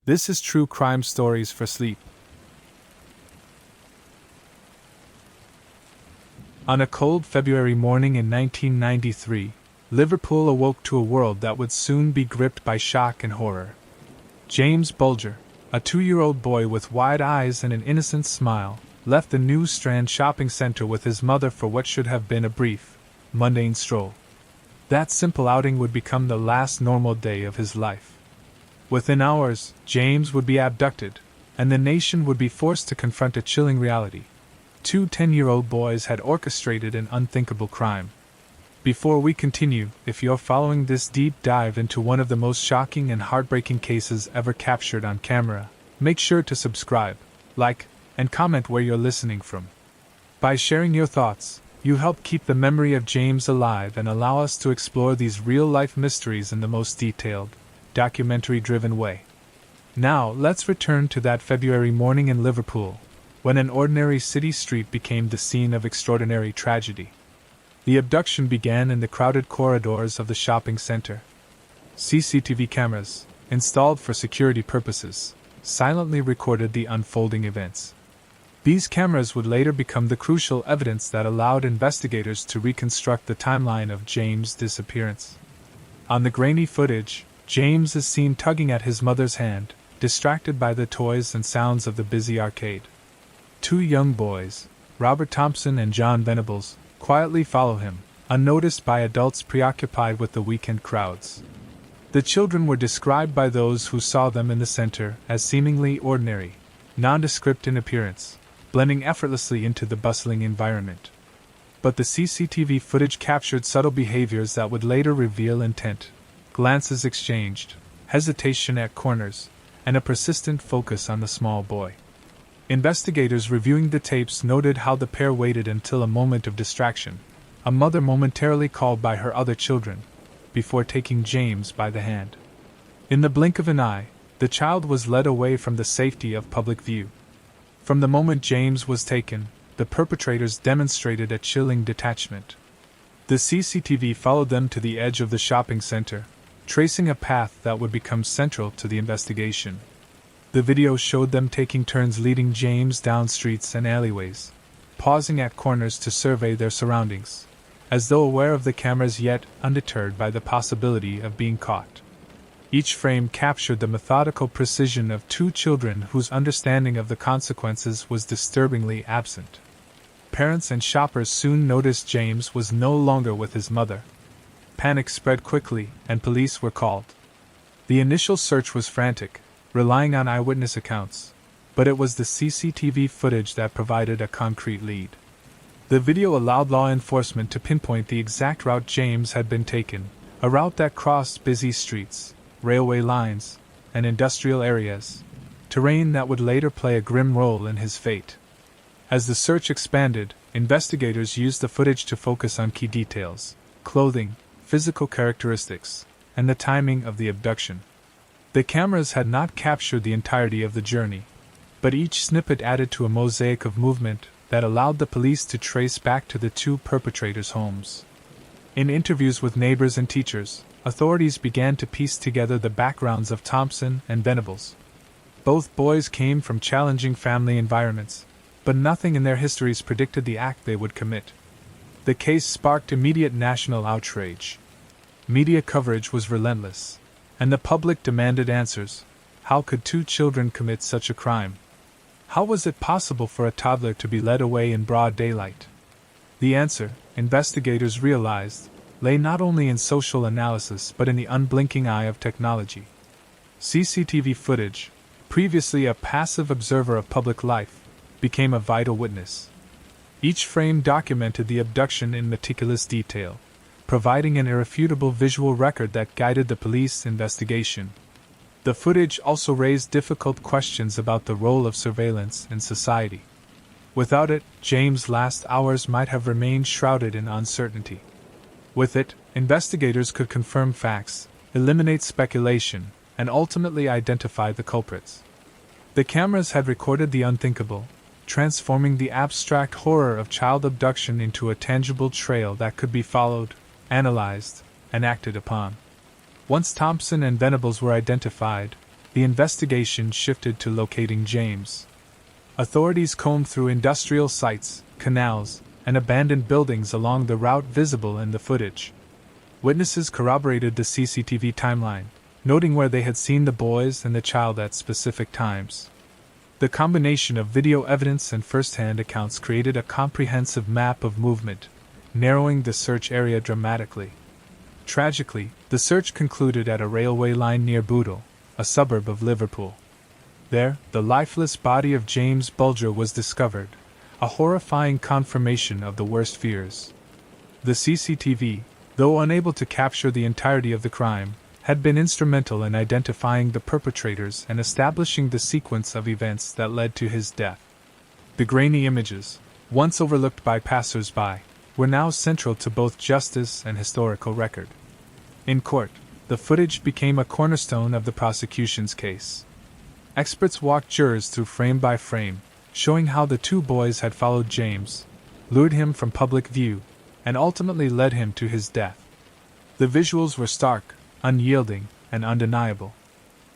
This is True Crime Stories for Sleep. On a cold February morning in 1993, Liverpool awoke to a world that would soon be gripped by shock and horror. James Bulger, a 2-year-old boy with wide eyes and an innocent smile, left the New Strand shopping center with his mother for what should have been a brief, mundane stroll. That simple outing would become the last normal day of his life. Within hours, James would be abducted, and the nation would be forced to confront a chilling reality. 2 10-year-old boys had orchestrated an unthinkable crime. Before we continue, if you're following this deep dive into one of the most shocking and heartbreaking cases ever captured on camera, make sure to subscribe, like, and comment where you're listening from. By sharing your thoughts, you help keep the memory of James alive and allow us to explore these real-life mysteries in the most detailed, documentary-driven way. Now, let's return to that February morning in Liverpool, when an ordinary city street became the scene of extraordinary tragedy. The abduction began in the crowded corridors of the shopping center. CCTV cameras, installed for security purposes, silently recorded the unfolding events. These cameras would later become the crucial evidence that allowed investigators to reconstruct the timeline of James' disappearance. On the grainy footage, James is seen tugging at his mother's hand, distracted by the toys and sounds of the busy arcade. 2 young boys, Robert Thompson and John Venables, quietly follow him, unnoticed by adults preoccupied with the weekend crowds. The children were described by those who saw them in the center as seemingly ordinary, nondescript in appearance, blending effortlessly into the bustling environment. But the CCTV footage captured subtle behaviors that would later reveal intent: glances exchanged, hesitation at corners, and a persistent focus on the small boy. Investigators reviewing the tapes noted how the pair waited until a moment of distraction, a mother momentarily called by her other children, before taking James by the hand. In the blink of an eye, the child was led away from the safety of public view. From the moment James was taken, the perpetrators demonstrated a chilling detachment. The CCTV followed them to the edge of the shopping center, tracing a path that would become central to the investigation. The video showed them taking turns leading James down streets and alleyways, pausing at corners to survey their surroundings, as though aware of the cameras yet undeterred by the possibility of being caught. Each frame captured the methodical precision of 2 children whose understanding of the consequences was disturbingly absent. Parents and shoppers soon noticed James was no longer with his mother. Panic spread quickly, and police were called. The initial search was frantic, relying on eyewitness accounts, but it was the CCTV footage that provided a concrete lead. The video allowed law enforcement to pinpoint the exact route James had been taken, a route that crossed busy streets, railway lines, and industrial areas, terrain that would later play a grim role in his fate. As the search expanded, investigators used the footage to focus on key details: clothing, physical characteristics, and the timing of the abduction. The cameras had not captured the entirety of the journey, but each snippet added to a mosaic of movement that allowed the police to trace back to the 2 perpetrators' homes. In interviews with neighbors and teachers, authorities began to piece together the backgrounds of Thompson and Venables. Both boys came from challenging family environments, but nothing in their histories predicted the act they would commit. The case sparked immediate national outrage. Media coverage was relentless, and the public demanded answers. How could 2 children commit such a crime? How was it possible for a toddler to be led away in broad daylight? The answer, investigators realized, lay not only in social analysis but in the unblinking eye of technology. CCTV footage, previously a passive observer of public life, became a vital witness. Each frame documented the abduction in meticulous detail, providing an irrefutable visual record that guided the police investigation. The footage also raised difficult questions about the role of surveillance in society. Without it, James' last hours might have remained shrouded in uncertainty. With it, investigators could confirm facts, eliminate speculation, and ultimately identify the culprits. The cameras had recorded the unthinkable, transforming the abstract horror of child abduction into a tangible trail that could be followed, analyzed, and acted upon. Once Thompson and Venables were identified, the investigation shifted to locating James. Authorities combed through industrial sites, canals, and abandoned buildings along the route visible in the footage. Witnesses corroborated the CCTV timeline, noting where they had seen the boys and the child at specific times. The combination of video evidence and first-hand accounts created a comprehensive map of movement, narrowing the search area dramatically. Tragically, the search concluded at a railway line near Bootle, a suburb of Liverpool. There, the lifeless body of James Bulger was discovered, a horrifying confirmation of the worst fears. The CCTV, though unable to capture the entirety of the crime, had been instrumental in identifying the perpetrators and establishing the sequence of events that led to his death. The grainy images, once overlooked by passers-by, were now central to both justice and historical record. In court, the footage became a cornerstone of the prosecution's case. Experts walked jurors through frame by frame, showing how the two boys had followed James, lured him from public view, and ultimately led him to his death. The visuals were stark, unyielding, and undeniable.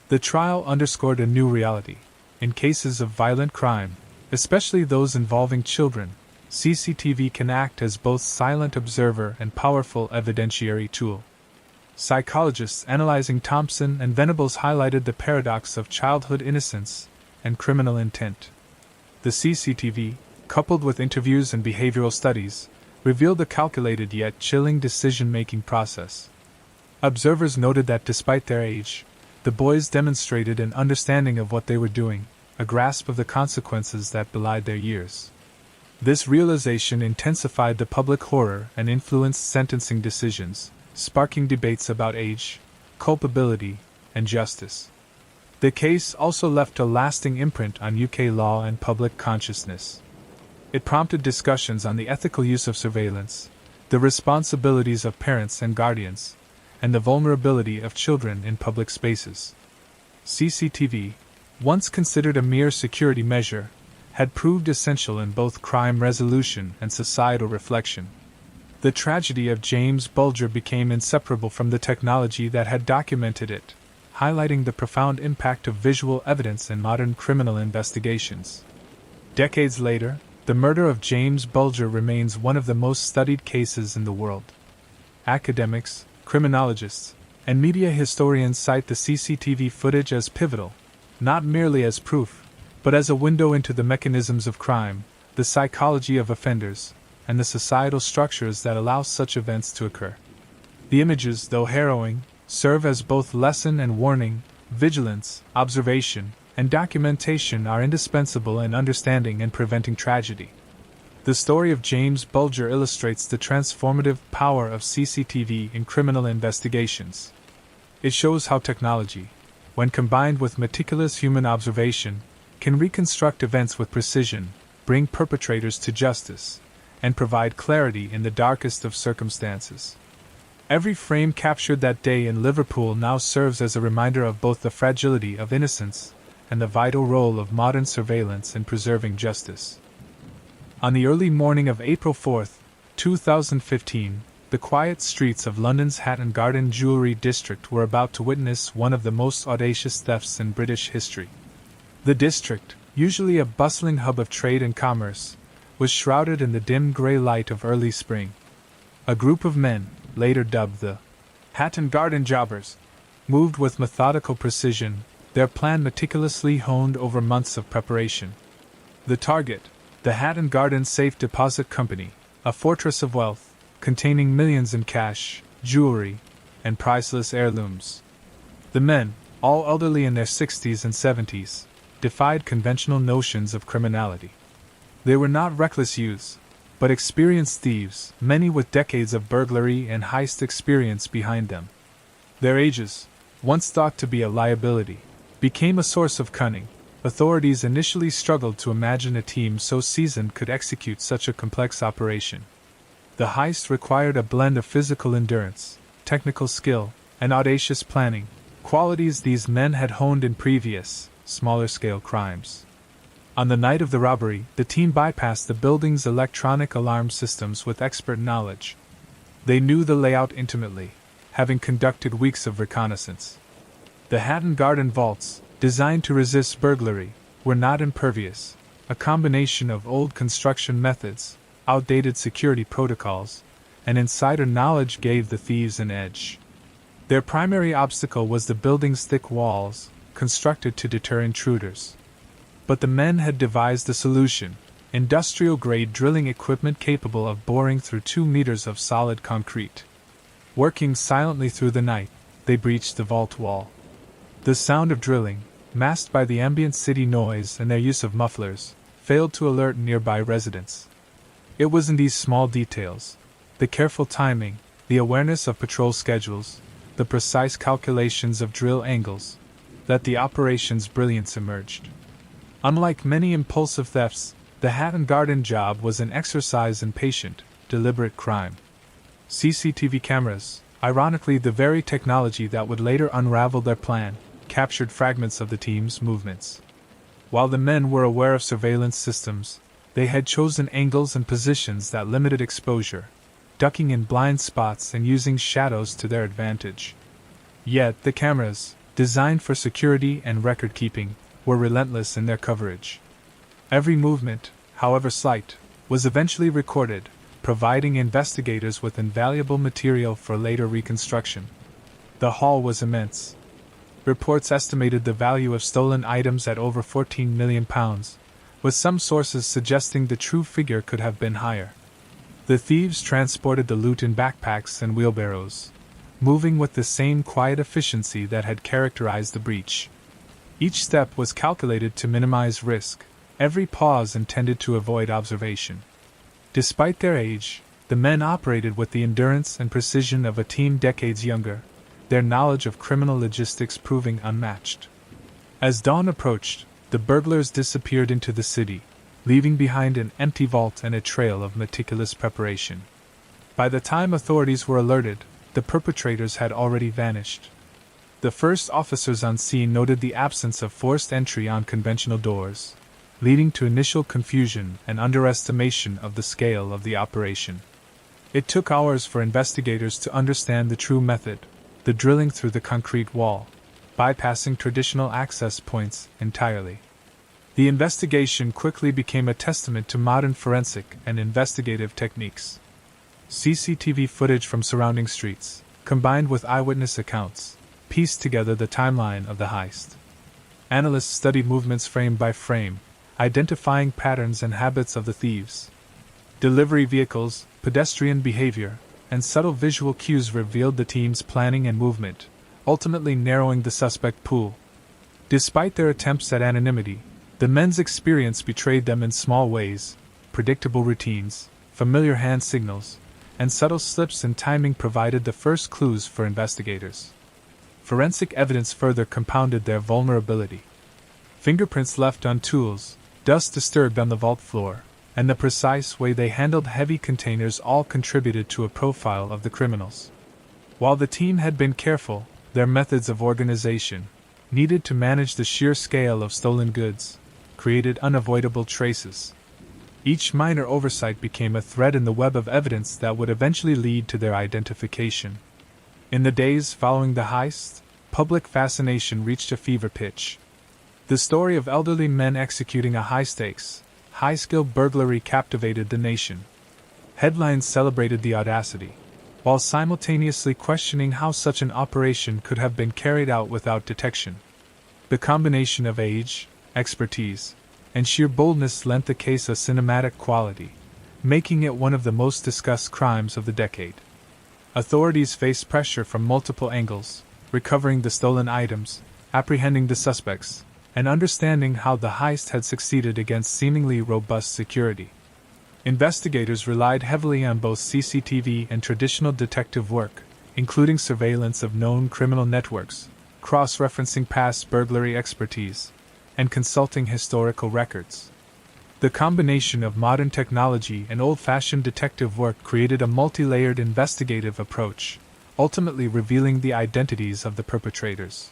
The trial underscored a new reality. In cases of violent crime, especially those involving children, CCTV can act as both silent observer and powerful evidentiary tool. Psychologists analyzing Thompson and Venables highlighted the paradox of childhood innocence and criminal intent. The CCTV, coupled with interviews and behavioral studies, revealed a calculated yet chilling decision-making process. Observers noted that despite their age, the boys demonstrated an understanding of what they were doing, a grasp of the consequences that belied their years. This realization intensified the public horror and influenced sentencing decisions, sparking debates about age, culpability, and justice. The case also left a lasting imprint on UK law and public consciousness. It prompted discussions on the ethical use of surveillance, the responsibilities of parents and guardians, and the vulnerability of children in public spaces. CCTV, once considered a mere security measure, had proved essential in both crime resolution and societal reflection. The tragedy of James Bulger became inseparable from the technology that had documented it, highlighting the profound impact of visual evidence in modern criminal investigations. Decades later, the murder of James Bulger remains one of the most studied cases in the world. Academics, criminologists, and media historians cite the CCTV footage as pivotal, not merely as proof, but as a window into the mechanisms of crime, the psychology of offenders, and the societal structures that allow such events to occur. The images, though harrowing, serve as both lesson and warning. Vigilance, observation, and documentation are indispensable in understanding and preventing tragedy. The story of James Bulger illustrates the transformative power of CCTV in criminal investigations. It shows how technology, when combined with meticulous human observation, can reconstruct events with precision, bring perpetrators to justice, and provide clarity in the darkest of circumstances. Every frame captured that day in Liverpool now serves as a reminder of both the fragility of innocence and the vital role of modern surveillance in preserving justice. On the early morning of April 4, 2015, the quiet streets of London's Hatton Garden Jewellery District were about to witness one of the most audacious thefts in British history. The district, usually a bustling hub of trade and commerce, was shrouded in the dim grey light of early spring. A group of men, later dubbed the Hatton Garden Jobbers, moved with methodical precision, their plan meticulously honed over months of preparation. The target, the Hatton Garden Safe Deposit Company, a fortress of wealth, containing millions in cash, jewelry, and priceless heirlooms. The men, all elderly in their 60s and 70s, defied conventional notions of criminality. They were not reckless youths, but experienced thieves, many with decades of burglary and heist experience behind them. Their ages, once thought to be a liability, became a source of cunning. Authorities initially struggled to imagine a team so seasoned could execute such a complex operation. The heist required a blend of physical endurance, technical skill, and audacious planning, qualities these men had honed in previous, smaller-scale crimes. On the night of the robbery, the team bypassed the building's electronic alarm systems with expert knowledge. They knew the layout intimately, having conducted weeks of reconnaissance. The Hatton Garden vaults, designed to resist burglary, were not impervious. A combination of old construction methods, outdated security protocols, and insider knowledge gave the thieves an edge. Their primary obstacle was the building's thick walls, constructed to deter intruders. But the men had devised a solution: industrial-grade drilling equipment capable of boring through 2 meters of solid concrete. Working silently through the night, they breached the vault wall. The sound of drilling, masked by the ambient city noise and their use of mufflers, failed to alert nearby residents. It was in these small details, the careful timing, the awareness of patrol schedules, the precise calculations of drill angles, that the operation's brilliance emerged. Unlike many impulsive thefts, the Hatton Garden job was an exercise in patient, deliberate crime. CCTV cameras, ironically the very technology that would later unravel their plan, captured fragments of the team's movements. While the men were aware of surveillance systems, they had chosen angles and positions that limited exposure, ducking in blind spots and using shadows to their advantage. Yet the cameras, designed for security and record-keeping, were relentless in their coverage. Every movement, however slight, was eventually recorded, providing investigators with invaluable material for later reconstruction. The haul was immense. Reports estimated the value of stolen items at over £14 million, with some sources suggesting the true figure could have been higher. The thieves transported the loot in backpacks and wheelbarrows, moving with the same quiet efficiency that had characterized the breach. Each step was calculated to minimize risk, every pause intended to avoid observation. Despite their age, the men operated with the endurance and precision of a team decades younger, their knowledge of criminal logistics proving unmatched. As dawn approached, the burglars disappeared into the city, leaving behind an empty vault and a trail of meticulous preparation. By the time authorities were alerted, the perpetrators had already vanished. The first officers on scene noted the absence of forced entry on conventional doors, leading to initial confusion and underestimation of the scale of the operation. It took hours for investigators to understand the true method: the drilling through the concrete wall, bypassing traditional access points entirely. The investigation quickly became a testament to modern forensic and investigative techniques. CCTV footage from surrounding streets, combined with eyewitness accounts, pieced together the timeline of the heist. Analysts studied movements frame by frame, identifying patterns and habits of the thieves. Delivery vehicles, pedestrian behavior, and subtle visual cues revealed the team's planning and movement, ultimately narrowing the suspect pool. Despite their attempts at anonymity, the men's experience betrayed them in small ways: predictable routines, familiar hand signals, and subtle slips in timing provided the first clues for investigators. Forensic evidence further compounded their vulnerability. Fingerprints left on tools, dust disturbed on the vault floor, and the precise way they handled heavy containers all contributed to a profile of the criminals. While the team had been careful, their methods of organization, needed to manage the sheer scale of stolen goods, created unavoidable traces. Each minor oversight became a thread in the web of evidence that would eventually lead to their identification. In the days following the heist, public fascination reached a fever pitch. The story of elderly men executing a high-stakes, high-skill burglary captivated the nation. Headlines celebrated the audacity, while simultaneously questioning how such an operation could have been carried out without detection. The combination of age, expertise, and sheer boldness lent the case a cinematic quality, making it one of the most discussed crimes of the decade. Authorities faced pressure from multiple angles: recovering the stolen items, apprehending the suspects, and understanding how the heist had succeeded against seemingly robust security. Investigators relied heavily on both CCTV and traditional detective work, including surveillance of known criminal networks, cross-referencing past burglary expertise, and consulting historical records. The combination of modern technology and old-fashioned detective work created a multi-layered investigative approach, ultimately revealing the identities of the perpetrators.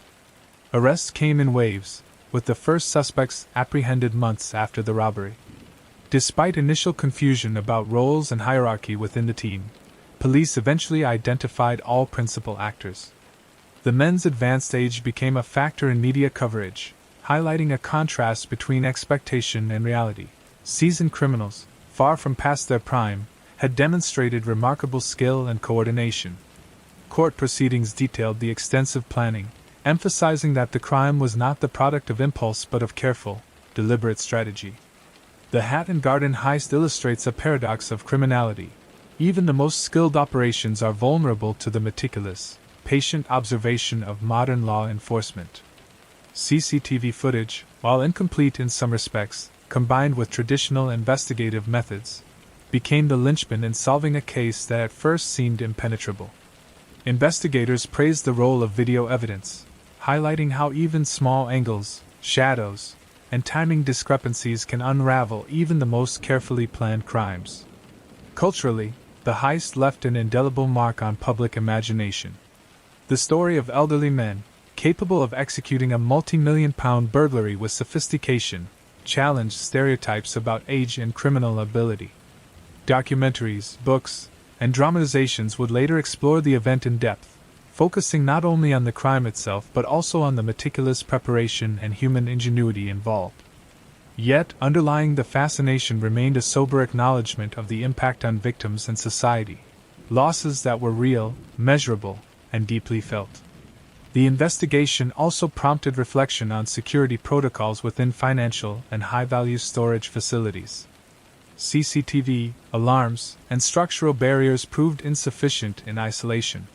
Arrests came in waves, with the first suspects apprehended months after the robbery. Despite initial confusion about roles and hierarchy within the team, police eventually identified all principal actors. The men's advanced age became a factor in media coverage, highlighting a contrast between expectation and reality. Seasoned criminals, far from past their prime, had demonstrated remarkable skill and coordination. Court proceedings detailed the extensive planning, emphasizing that the crime was not the product of impulse but of careful, deliberate strategy. The Hatton Garden heist illustrates a paradox of criminality. Even the most skilled operations are vulnerable to the meticulous, patient observation of modern law enforcement. CCTV footage, while incomplete in some respects, combined with traditional investigative methods, became the linchpin in solving a case that at first seemed impenetrable. Investigators praised the role of video evidence, highlighting how even small angles, shadows, and timing discrepancies can unravel even the most carefully planned crimes. Culturally, the heist left an indelible mark on public imagination. The story of elderly men, capable of executing a multi-million-pound burglary with sophistication, challenged stereotypes about age and criminal ability. Documentaries, books, and dramatizations would later explore the event in depth, focusing not only on the crime itself but also on the meticulous preparation and human ingenuity involved. Yet, underlying the fascination remained a sober acknowledgement of the impact on victims and society. Losses that were real, measurable, and deeply felt. The investigation also prompted reflection on security protocols within financial and high-value storage facilities. CCTV, alarms, and structural barriers proved insufficient in isolation.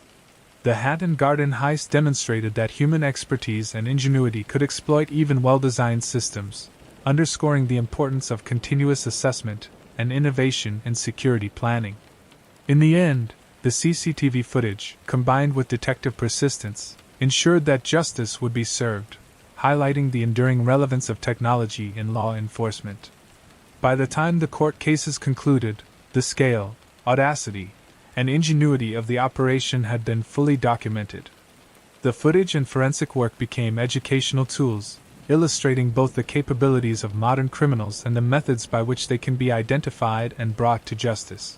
The Hatton Garden heist demonstrated that human expertise and ingenuity could exploit even well-designed systems, underscoring the importance of continuous assessment and innovation in security planning. In the end, the CCTV footage, combined with detective persistence, ensured that justice would be served, highlighting the enduring relevance of technology in law enforcement. By the time the court cases concluded, the scale, audacity, and ingenuity of the operation had been fully documented. The footage and forensic work became educational tools, illustrating both the capabilities of modern criminals and the methods by which they can be identified and brought to justice.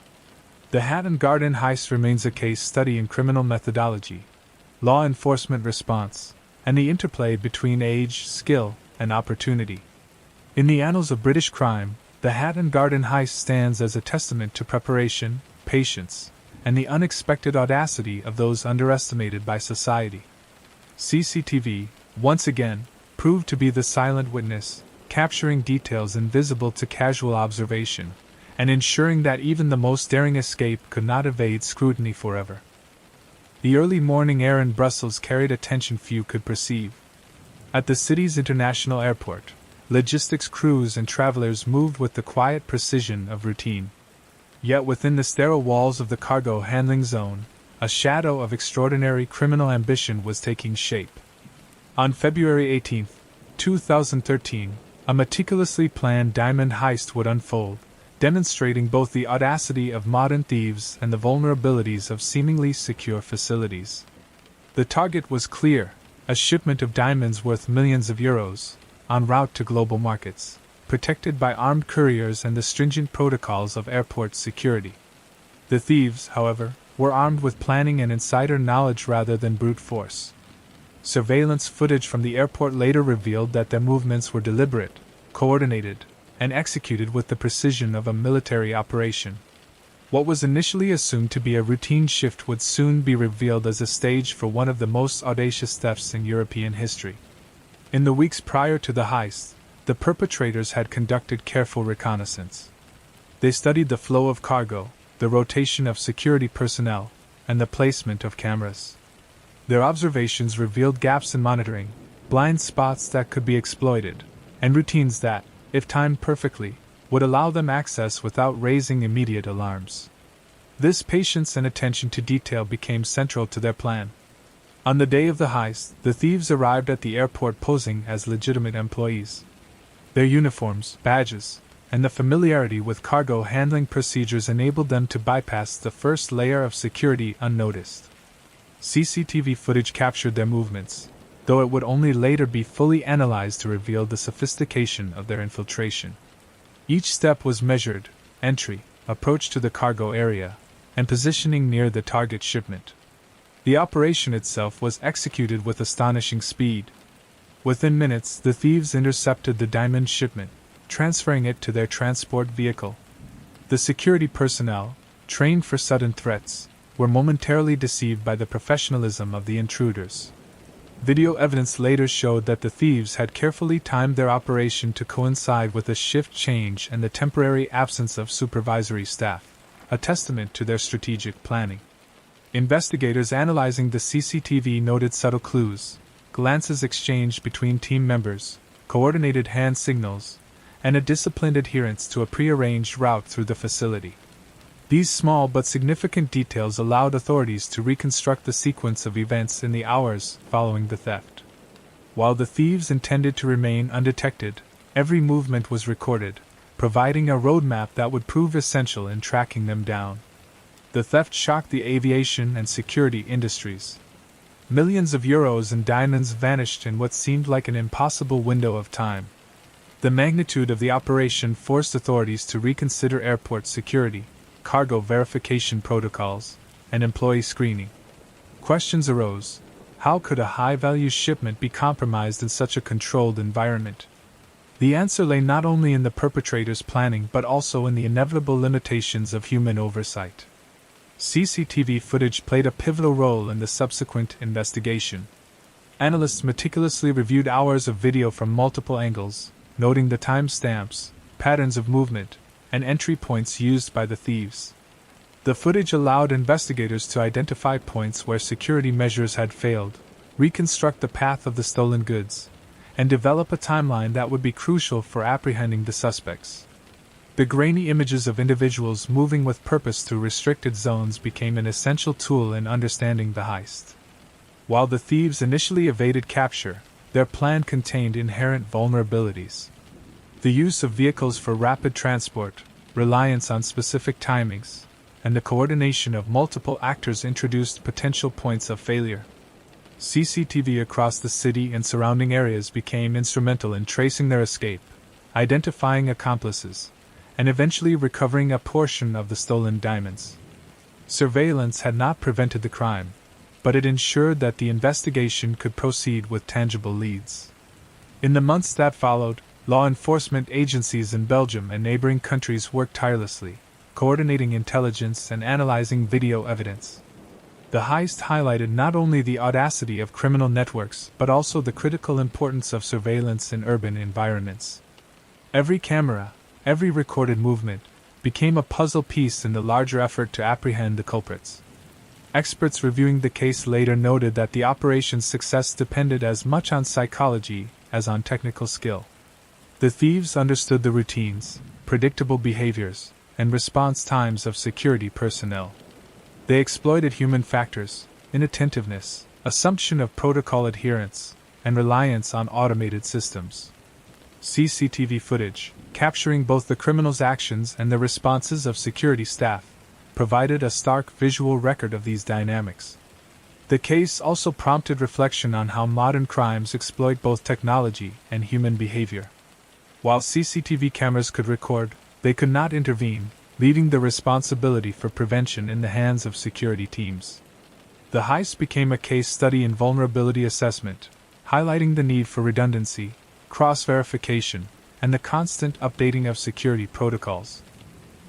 The Hatton Garden heist remains a case study in criminal methodology, law enforcement response, and the interplay between age, skill, and opportunity. In the annals of British crime, the Hatton Garden heist stands as a testament to preparation, patience, and the unexpected audacity of those underestimated by society. CCTV, once again, proved to be the silent witness, capturing details invisible to casual observation, and ensuring that even the most daring escape could not evade scrutiny forever. The early morning air in Brussels carried attention few could perceive. At the city's international airport, logistics crews and travelers moved with the quiet precision of routine. Yet within the sterile walls of the cargo handling zone, a shadow of extraordinary criminal ambition was taking shape. On February 18, 2013, a meticulously planned diamond heist would unfold, demonstrating both the audacity of modern thieves and the vulnerabilities of seemingly secure facilities. The target was clear: a shipment of diamonds worth millions of euros, en route to global markets, protected by armed couriers and the stringent protocols of airport security. The thieves, however, were armed with planning and insider knowledge rather than brute force. Surveillance footage from the airport later revealed that their movements were deliberate, coordinated, and executed with the precision of a military operation. What was initially assumed to be a routine shift would soon be revealed as a stage for one of the most audacious thefts in European history. In the weeks prior to the heist, the perpetrators had conducted careful reconnaissance. They studied the flow of cargo, the rotation of security personnel, and the placement of cameras. Their observations revealed gaps in monitoring, blind spots that could be exploited, and routines that, if timed perfectly, would allow them access without raising immediate alarms. This patience and attention to detail became central to their plan. On the day of the heist, the thieves arrived at the airport posing as legitimate employees. Their uniforms, badges, and the familiarity with cargo handling procedures enabled them to bypass the first layer of security unnoticed. CCTV footage captured their movements, though it would only later be fully analyzed to reveal the sophistication of their infiltration. Each step was measured: entry, approach to the cargo area, and positioning near the target shipment. The operation itself was executed with astonishing speed. Within minutes, the thieves intercepted the diamond shipment, transferring it to their transport vehicle. The security personnel, trained for sudden threats, were momentarily deceived by the professionalism of the intruders. Video evidence later showed that the thieves had carefully timed their operation to coincide with a shift change and the temporary absence of supervisory staff, a testament to their strategic planning. Investigators analyzing the CCTV noted subtle clues, glances exchanged between team members, coordinated hand signals, and a disciplined adherence to a prearranged route through the facility. These small but significant details allowed authorities to reconstruct the sequence of events in the hours following the theft. While the thieves intended to remain undetected, every movement was recorded, providing a roadmap that would prove essential in tracking them down. The theft shocked the aviation and security industries. Millions of euros in diamonds vanished in what seemed like an impossible window of time. The magnitude of the operation forced authorities to reconsider airport security, cargo verification protocols, and employee screening. Questions arose. How could a high-value shipment be compromised in such a controlled environment? The answer lay not only in the perpetrator's planning but also in the inevitable limitations of human oversight. CCTV footage played a pivotal role in the subsequent investigation. Analysts meticulously reviewed hours of video from multiple angles, noting the timestamps, patterns of movement, and entry points used by the thieves. The footage allowed investigators to identify points where security measures had failed, reconstruct the path of the stolen goods, and develop a timeline that would be crucial for apprehending the suspects. The grainy images of individuals moving with purpose through restricted zones became an essential tool in understanding the heist. While the thieves initially evaded capture, their plan contained inherent vulnerabilities. The use of vehicles for rapid transport, reliance on specific timings, and the coordination of multiple actors introduced potential points of failure. CCTV across the city and surrounding areas became instrumental in tracing their escape, identifying accomplices, and eventually recovering a portion of the stolen diamonds. Surveillance had not prevented the crime, but it ensured that the investigation could proceed with tangible leads. In the months that followed, law enforcement agencies in Belgium and neighboring countries worked tirelessly, coordinating intelligence and analyzing video evidence. The heist highlighted not only the audacity of criminal networks but also the critical importance of surveillance in urban environments. Every camera, every recorded movement, became a puzzle piece in the larger effort to apprehend the culprits. Experts reviewing the case later noted that the operation's success depended as much on psychology as on technical skill. The thieves understood the routines, predictable behaviors, and response times of security personnel. They exploited human factors, inattentiveness, assumption of protocol adherence, and reliance on automated systems. CCTV footage, capturing both the criminals' actions and the responses of security staff, provided a stark visual record of these dynamics. The case also prompted reflection on how modern crimes exploit both technology and human behavior. While CCTV cameras could record, they could not intervene, leaving the responsibility for prevention in the hands of security teams. The heist became a case study in vulnerability assessment, highlighting the need for redundancy, cross-verification, and the constant updating of security protocols.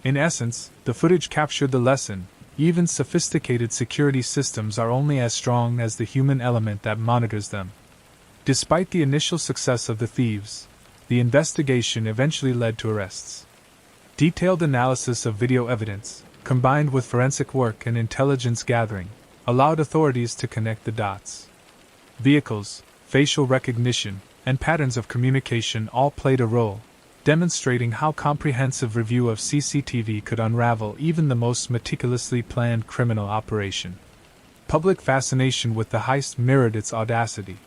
In essence, the footage captured the lesson: even sophisticated security systems are only as strong as the human element that monitors them. Despite the initial success of the thieves, the investigation eventually led to arrests. Detailed analysis of video evidence, combined with forensic work and intelligence gathering, allowed authorities to connect the dots. Vehicles, facial recognition, and patterns of communication all played a role, demonstrating how comprehensive review of CCTV could unravel even the most meticulously planned criminal operation. Public fascination with the heist mirrored its audacity.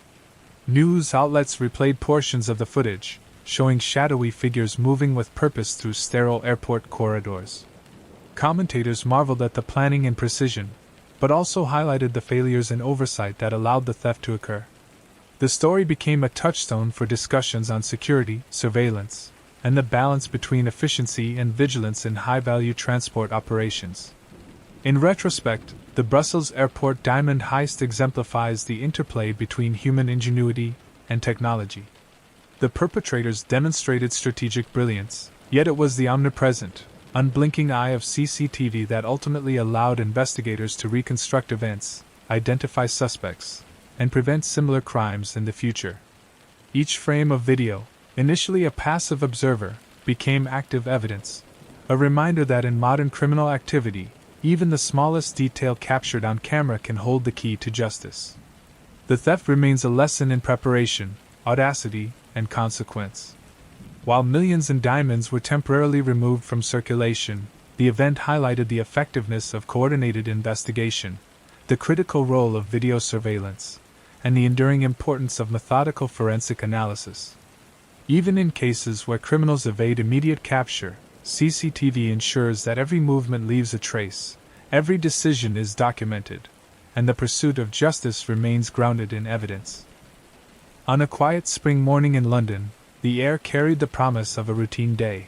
News outlets replayed portions of the footage, showing shadowy figures moving with purpose through sterile airport corridors. Commentators marveled at the planning and precision, but also highlighted the failures in oversight that allowed the theft to occur. The story became a touchstone for discussions on security, surveillance, and the balance between efficiency and vigilance in high-value transport operations. In retrospect, the Brussels airport diamond heist exemplifies the interplay between human ingenuity and technology. The perpetrators demonstrated strategic brilliance, yet it was the omnipresent, unblinking eye of CCTV that ultimately allowed investigators to reconstruct events, identify suspects, and prevent similar crimes in the future. Each frame of video, initially a passive observer, became active evidence, a reminder that in modern criminal activity, even the smallest detail captured on camera can hold the key to justice. The theft remains a lesson in preparation, audacity, and consequence. While millions in diamonds were temporarily removed from circulation, the event highlighted the effectiveness of coordinated investigation, the critical role of video surveillance, and the enduring importance of methodical forensic analysis. Even in cases where criminals evade immediate capture, CCTV ensures that every movement leaves a trace, every decision is documented, and the pursuit of justice remains grounded in evidence. On a quiet spring morning in London, the air carried the promise of a routine day.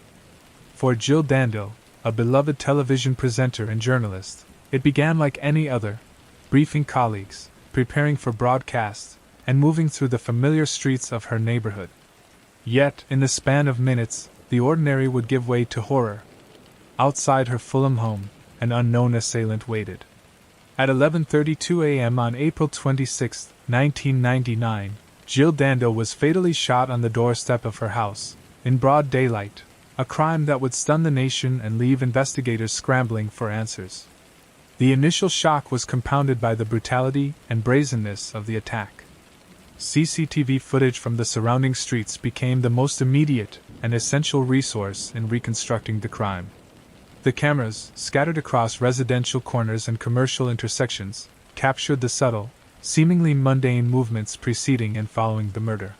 For Jill Dando, a beloved television presenter and journalist, it began like any other, briefing colleagues, preparing for broadcast, and moving through the familiar streets of her neighborhood. Yet, in the span of minutes, the ordinary would give way to horror. Outside her Fulham home, an unknown assailant waited. At 11:32 a.m. on April 26, 1999, Jill Dando was fatally shot on the doorstep of her house, in broad daylight, a crime that would stun the nation and leave investigators scrambling for answers. The initial shock was compounded by the brutality and brazenness of the attack. CCTV footage from the surrounding streets became the most immediate and essential resource in reconstructing the crime. The cameras, scattered across residential corners and commercial intersections, captured the subtle, seemingly mundane movements preceding and following the murder.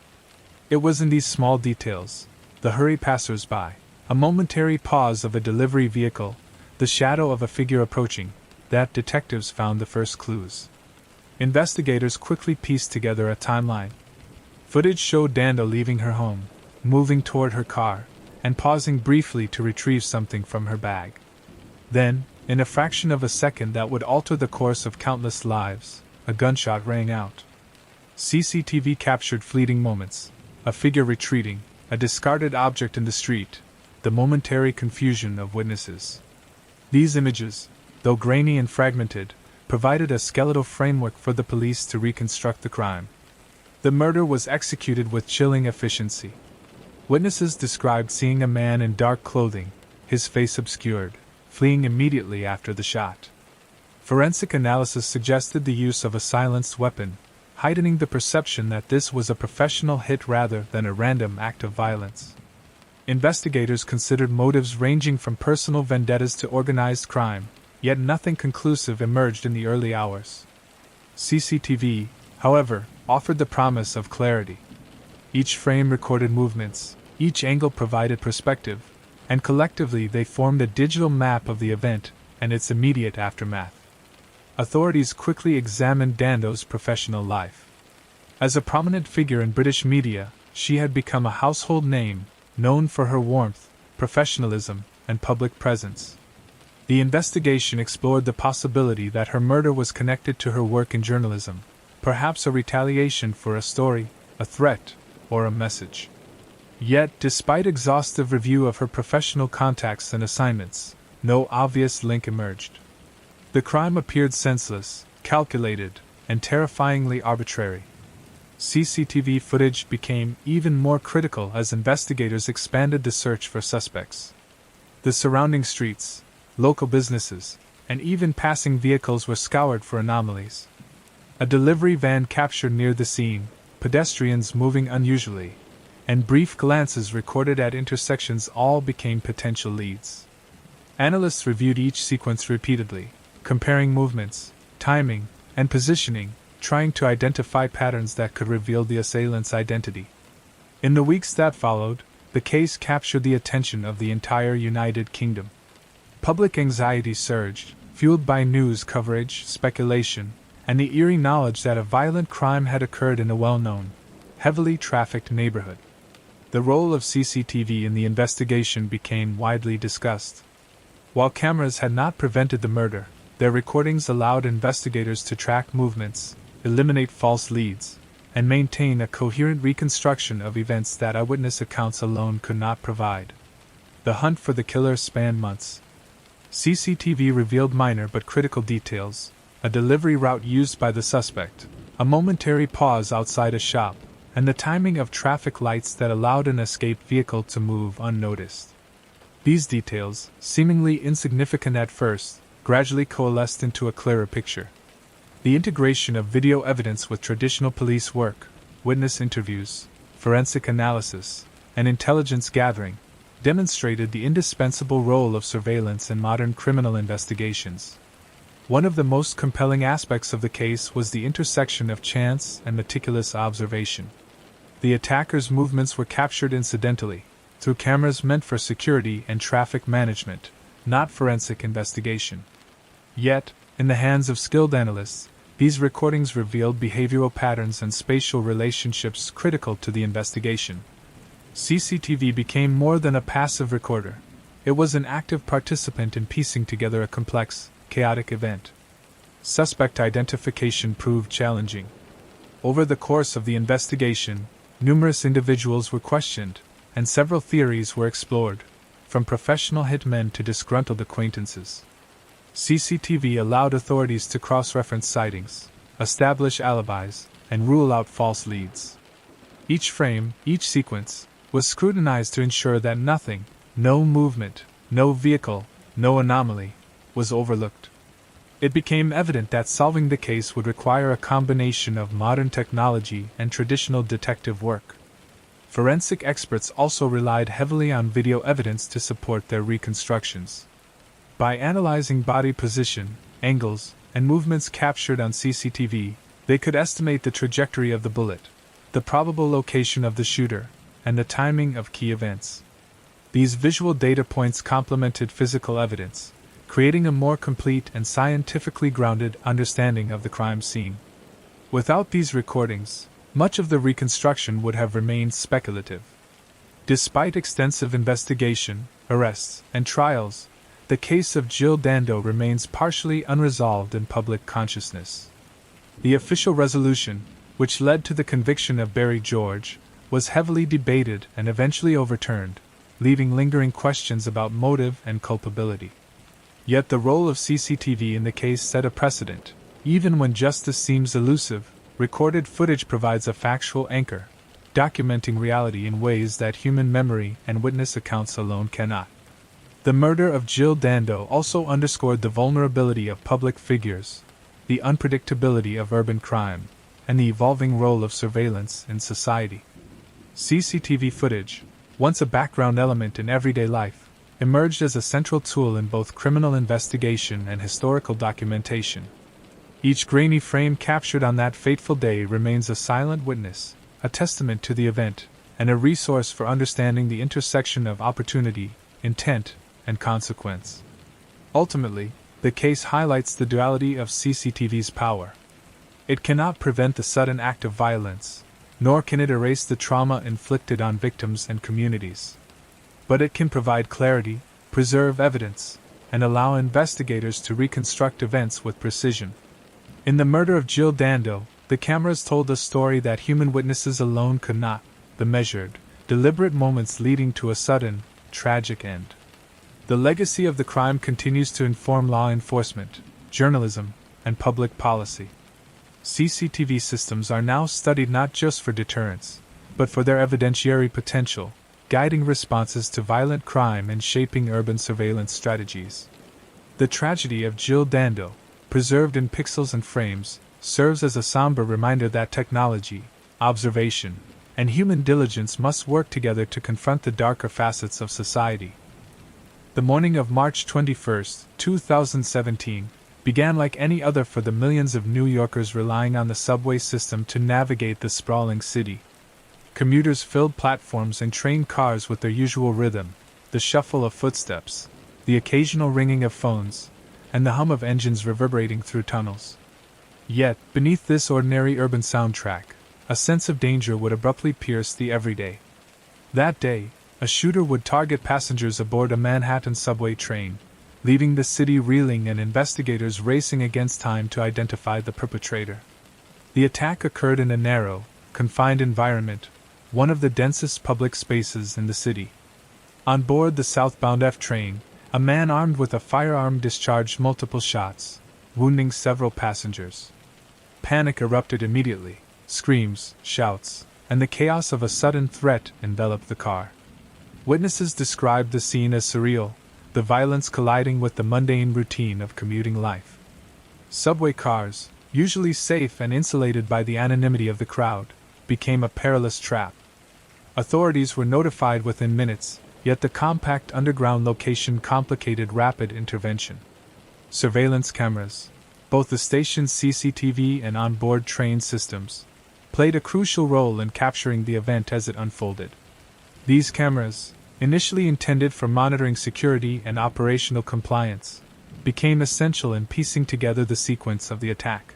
It was in these small details, the hurry passers-by, a momentary pause of a delivery vehicle, the shadow of a figure approaching, that detectives found the first clues. Investigators quickly pieced together a timeline. Footage showed Dando leaving her home, moving toward her car, and pausing briefly to retrieve something from her bag. Then, in a fraction of a second that would alter the course of countless lives, a gunshot rang out. CCTV captured fleeting moments, a figure retreating, a discarded object in the street, the momentary confusion of witnesses. These images, though grainy and fragmented, provided a skeletal framework for the police to reconstruct the crime. The murder was executed with chilling efficiency. Witnesses described seeing a man in dark clothing, his face obscured, fleeing immediately after the shot. Forensic analysis suggested the use of a silenced weapon, heightening the perception that this was a professional hit rather than a random act of violence. Investigators considered motives ranging from personal vendettas to organized crime, yet nothing conclusive emerged in the early hours. CCTV, however, offered the promise of clarity. Each frame recorded movements, each angle provided perspective, and collectively they formed a digital map of the event and its immediate aftermath. Authorities quickly examined Dando's professional life. As a prominent figure in British media, she had become a household name, known for her warmth, professionalism, and public presence. The investigation explored the possibility that her murder was connected to her work in journalism, perhaps a retaliation for a story, a threat, or a message. Yet, despite exhaustive review of her professional contacts and assignments, no obvious link emerged. The crime appeared senseless, calculated, and terrifyingly arbitrary. CCTV footage became even more critical as investigators expanded the search for suspects. The surrounding streets, local businesses, and even passing vehicles were scoured for anomalies. A delivery van captured near the scene, pedestrians moving unusually, and brief glances recorded at intersections all became potential leads. Analysts reviewed each sequence repeatedly, comparing movements, timing, and positioning, trying to identify patterns that could reveal the assailant's identity. In the weeks that followed, the case captured the attention of the entire United Kingdom. Public anxiety surged, fueled by news coverage, speculation, and the eerie knowledge that a violent crime had occurred in a well-known, heavily trafficked neighborhood. The role of CCTV in the investigation became widely discussed. While cameras had not prevented the murder, Their recordings allowed investigators to track movements, eliminate false leads, and maintain a coherent reconstruction of events that eyewitness accounts alone could not provide. The hunt for the killer spanned months. CCTV revealed minor but critical details: a delivery route used by the suspect, a momentary pause outside a shop, and the timing of traffic lights that allowed an escaped vehicle to move unnoticed. These details, seemingly insignificant at first, gradually coalesced into a clearer picture. The integration of video evidence with traditional police work, witness interviews, forensic analysis, and intelligence gathering demonstrated the indispensable role of surveillance in modern criminal investigations. One of the most compelling aspects of the case was the intersection of chance and meticulous observation. The attacker's movements were captured incidentally, through cameras meant for security and traffic management, not forensic investigation. Yet, in the hands of skilled analysts, these recordings revealed behavioral patterns and spatial relationships critical to the investigation. CCTV became more than a passive recorder. It was an active participant in piecing together a complex, chaotic event. Suspect identification proved challenging. Over the course of the investigation, numerous individuals were questioned, and several theories were explored, from professional hitmen to disgruntled acquaintances. CCTV allowed authorities to cross-reference sightings, establish alibis, and rule out false leads. Each frame, each sequence, was scrutinized to ensure that nothing, no movement, no vehicle, no anomaly, was overlooked. It became evident that solving the case would require a combination of modern technology and traditional detective work. Forensic experts also relied heavily on video evidence to support their reconstructions. By analyzing body position, angles, and movements captured on CCTV, they could estimate the trajectory of the bullet, the probable location of the shooter, and the timing of key events. These visual data points complemented physical evidence, creating a more complete and scientifically grounded understanding of the crime scene. Without these recordings, much of the reconstruction would have remained speculative. Despite extensive investigation, arrests, and trials, the case of Jill Dando remains partially unresolved in public consciousness. The official resolution, which led to the conviction of Barry George, was heavily debated and eventually overturned, leaving lingering questions about motive and culpability. Yet the role of CCTV in the case set a precedent. Even when justice seems elusive, recorded footage provides a factual anchor, documenting reality in ways that human memory and witness accounts alone cannot. The murder of Jill Dando also underscored the vulnerability of public figures, the unpredictability of urban crime, and the evolving role of surveillance in society. CCTV footage, once a background element in everyday life, emerged as a central tool in both criminal investigation and historical documentation. Each grainy frame captured on that fateful day remains a silent witness, a testament to the event, and a resource for understanding the intersection of opportunity, intent, and consequence. Ultimately, the case highlights the duality of CCTV's power. It cannot prevent the sudden act of violence, nor can it erase the trauma inflicted on victims and communities. But it can provide clarity, preserve evidence, and allow investigators to reconstruct events with precision. In the murder of Jill Dando, the cameras told a story that human witnesses alone could not: the measured, deliberate moments leading to a sudden, tragic end. The legacy of the crime continues to inform law enforcement, journalism, and public policy. CCTV systems are now studied not just for deterrence, but for their evidentiary potential, guiding responses to violent crime and shaping urban surveillance strategies. The tragedy of Jill Dando, preserved in pixels and frames, serves as a somber reminder that technology, observation, and human diligence must work together to confront the darker facets of society. The morning of March 21, 2017, began like any other for the millions of New Yorkers relying on the subway system to navigate the sprawling city. Commuters filled platforms and train cars with their usual rhythm, the shuffle of footsteps, the occasional ringing of phones, and the hum of engines reverberating through tunnels. Yet, beneath this ordinary urban soundtrack, a sense of danger would abruptly pierce the everyday. That day, a shooter would target passengers aboard a Manhattan subway train, leaving the city reeling and investigators racing against time to identify the perpetrator. The attack occurred in a narrow, confined environment, one of the densest public spaces in the city. On board the southbound F train, a man armed with a firearm discharged multiple shots, wounding several passengers. Panic erupted immediately. Screams, shouts, and the chaos of a sudden threat enveloped the car. Witnesses described the scene as surreal, the violence colliding with the mundane routine of commuting life. Subway cars, usually safe and insulated by the anonymity of the crowd, became a perilous trap. Authorities were notified within minutes, yet the compact underground location complicated rapid intervention. Surveillance cameras, both the station's CCTV and onboard train systems, played a crucial role in capturing the event as it unfolded. These cameras, initially intended for monitoring security and operational compliance, became essential in piecing together the sequence of the attack.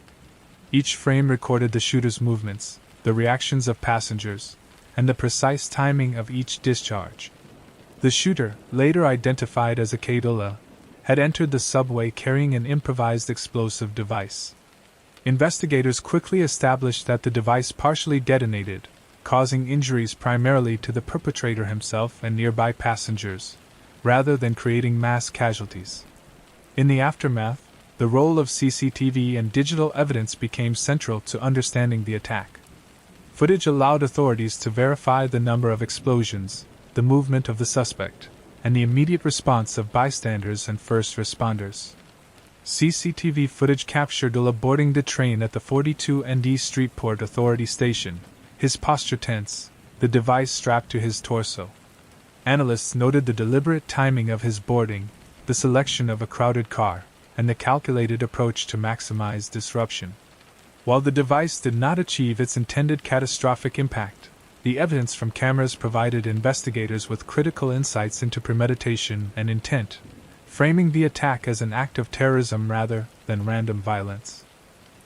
Each frame recorded the shooter's movements, the reactions of passengers, and the precise timing of each discharge. The shooter, later identified as Akadullah, had entered the subway carrying an improvised explosive device. Investigators quickly established that the device partially detonated, causing injuries primarily to the perpetrator himself and nearby passengers, rather than creating mass casualties. In the aftermath, the role of CCTV and digital evidence became central to understanding the attack. Footage allowed authorities to verify the number of explosions, the movement of the suspect, and the immediate response of bystanders and first responders. CCTV footage captured Ullah boarding the train at the 42 ND Street Port Authority station, his posture tense, the device strapped to his torso. Analysts noted the deliberate timing of his boarding, the selection of a crowded car, and the calculated approach to maximize disruption. While the device did not achieve its intended catastrophic impact, the evidence from cameras provided investigators with critical insights into premeditation and intent, framing the attack as an act of terrorism rather than random violence.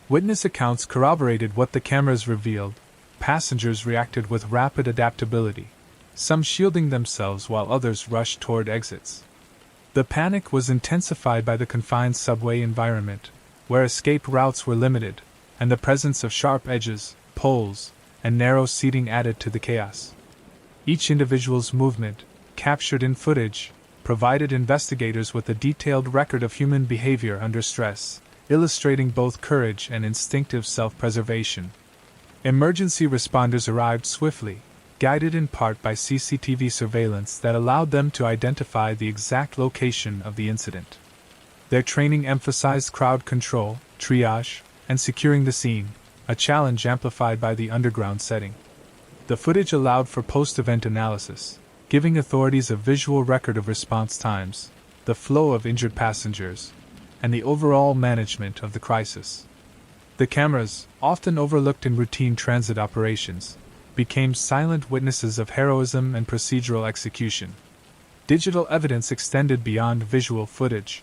Witness accounts corroborated what the cameras revealed. Passengers reacted with rapid adaptability, some shielding themselves while others rushed toward exits. The panic was intensified by the confined subway environment, where escape routes were limited, and the presence of sharp edges, poles, and narrow seating added to the chaos. Each individual's movement, captured in footage, provided investigators with a detailed record of human behavior under stress, illustrating both courage and instinctive self-preservation. Emergency responders arrived swiftly, guided in part by CCTV surveillance that allowed them to identify the exact location of the incident. Their training emphasized crowd control, triage, and securing the scene, a challenge amplified by the underground setting. The footage allowed for post-event analysis, giving authorities a visual record of response times, the flow of injured passengers, and the overall management of the crisis. The cameras, often overlooked in routine transit operations, became silent witnesses of heroism and procedural execution. Digital evidence extended beyond visual footage.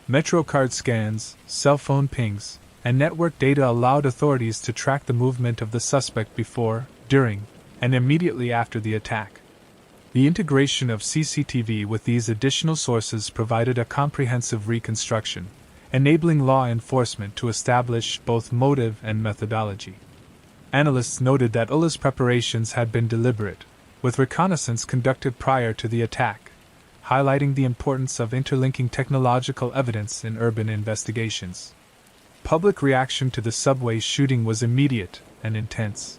MetroCard scans, cell phone pings, and network data allowed authorities to track the movement of the suspect before, during, and immediately after the attack. The integration of CCTV with these additional sources provided a comprehensive reconstruction, enabling law enforcement to establish both motive and methodology. Analysts noted that Ullah's preparations had been deliberate, with reconnaissance conducted prior to the attack, highlighting the importance of interlinking technological evidence in urban investigations. Public reaction to the subway shooting was immediate and intense.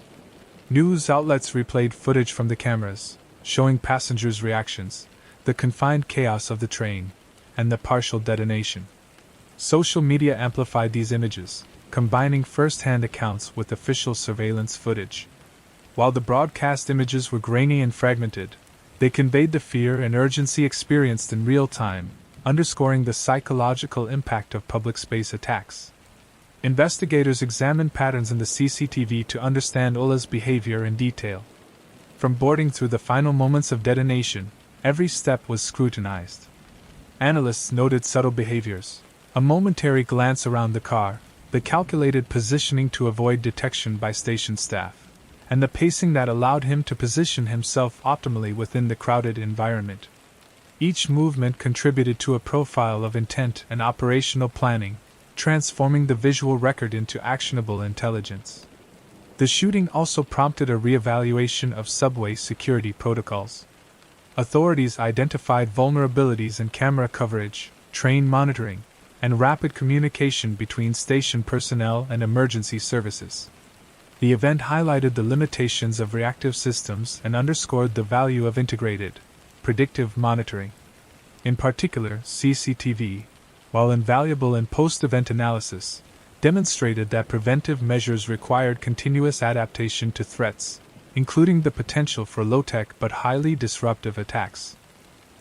News outlets replayed footage from the cameras, showing passengers' reactions, the confined chaos of the train, and the partial detonation. Social media amplified these images, combining first-hand accounts with official surveillance footage. While the broadcast images were grainy and fragmented, they conveyed the fear and urgency experienced in real time, underscoring the psychological impact of public space attacks. Investigators examined patterns in the CCTV to understand Ullah's behavior in detail. From boarding through the final moments of detonation, every step was scrutinized. Analysts noted subtle behaviors, a momentary glance around the car, the calculated positioning to avoid detection by station staff, and the pacing that allowed him to position himself optimally within the crowded environment. Each movement contributed to a profile of intent and operational planning, transforming the visual record into actionable intelligence. The shooting also prompted a reevaluation of subway security protocols. Authorities identified vulnerabilities in camera coverage, train monitoring, and rapid communication between station personnel and emergency services. The event highlighted the limitations of reactive systems and underscored the value of integrated, predictive monitoring. In particular, CCTV, while invaluable in post-event analysis, demonstrated that preventive measures required continuous adaptation to threats, including the potential for low-tech but highly disruptive attacks.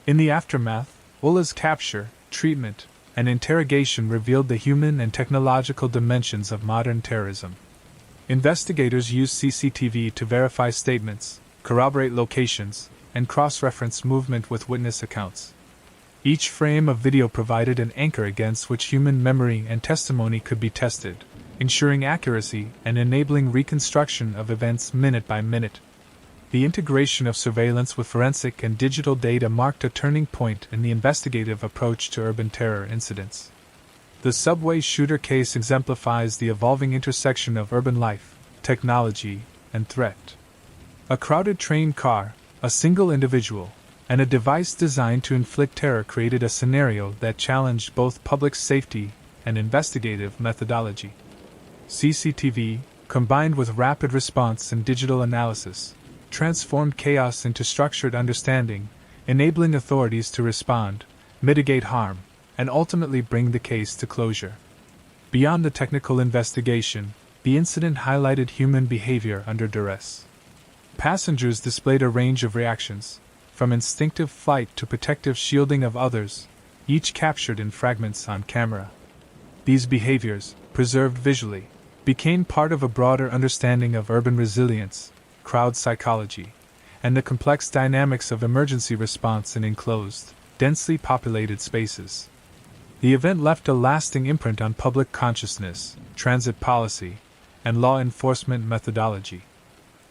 In the aftermath, Ulla's capture, treatment, and interrogation revealed the human and technological dimensions of modern terrorism. Investigators used CCTV to verify statements, corroborate locations, and cross-reference movement with witness accounts. Each frame of video provided an anchor against which human memory and testimony could be tested, ensuring accuracy and enabling reconstruction of events minute by minute. The integration of surveillance with forensic and digital data marked a turning point in the investigative approach to urban terror incidents. The subway shooter case exemplifies the evolving intersection of urban life, technology, and threat. A crowded train car, a single individual, and a device designed to inflict terror created a scenario that challenged both public safety and investigative methodology. CCTV, combined with rapid response and digital analysis, transformed chaos into structured understanding, enabling authorities to respond, mitigate harm, and ultimately bring the case to closure. Beyond the technical investigation, the incident highlighted human behavior under duress. Passengers displayed a range of reactions, from instinctive flight to protective shielding of others, each captured in fragments on camera. These behaviors, preserved visually, became part of a broader understanding of urban resilience, crowd psychology, and the complex dynamics of emergency response in enclosed, densely populated spaces. The event left a lasting imprint on public consciousness, transit policy, and law enforcement methodology.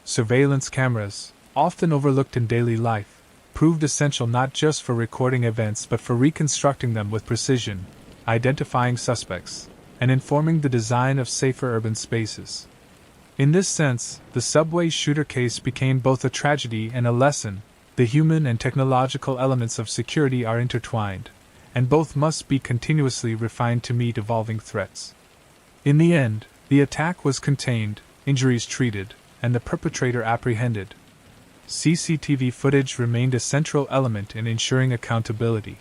Surveillance cameras, often overlooked in daily life, proved essential not just for recording events but for reconstructing them with precision, identifying suspects, and informing the design of safer urban spaces. In this sense, the subway shooter case became both a tragedy and a lesson. The human and technological elements of security are intertwined, and both must be continuously refined to meet evolving threats. In the end, the attack was contained, injuries treated, and the perpetrator apprehended. CCTV footage remained a central element in ensuring accountability,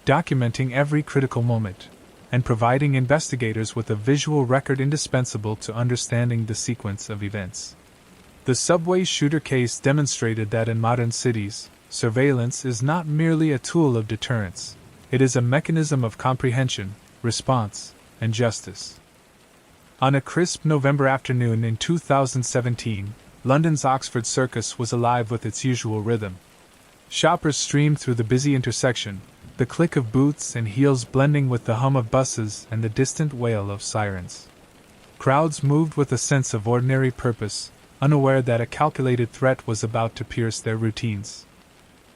documenting every critical moment, and providing investigators with a visual record indispensable to understanding the sequence of events. The subway shooter case demonstrated that in modern cities, surveillance is not merely a tool of deterrence, it is a mechanism of comprehension, response, and justice. On a crisp November afternoon in 2017, London's Oxford Circus was alive with its usual rhythm. Shoppers streamed through the busy intersection, the click of boots and heels blending with the hum of buses and the distant wail of sirens. Crowds moved with a sense of ordinary purpose, unaware that a calculated threat was about to pierce their routines.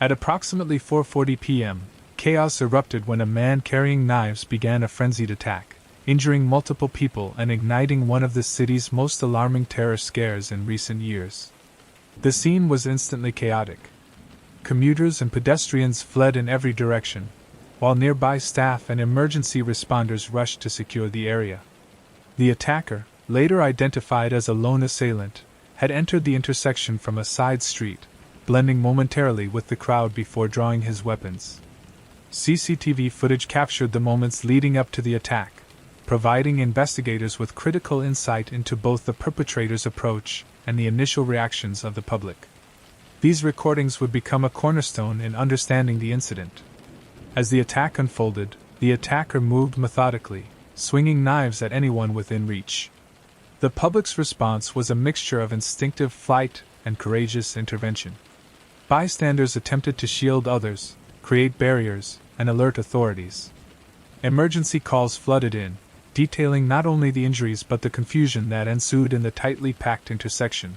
At approximately 4:40 p.m., chaos erupted when a man carrying knives began a frenzied attack, injuring multiple people and igniting one of the city's most alarming terror scares in recent years. The scene was instantly chaotic. Commuters and pedestrians fled in every direction, while nearby staff and emergency responders rushed to secure the area. The attacker, later identified as a lone assailant, had entered the intersection from a side street, blending momentarily with the crowd before drawing his weapons. CCTV footage captured the moments leading up to the attack, providing investigators with critical insight into both the perpetrator's approach and the initial reactions of the public. These recordings would become a cornerstone in understanding the incident. As the attack unfolded, the attacker moved methodically, swinging knives at anyone within reach. The public's response was a mixture of instinctive flight and courageous intervention. Bystanders attempted to shield others, create barriers, and alert authorities. Emergency calls flooded in, detailing not only the injuries but the confusion that ensued in the tightly packed intersection.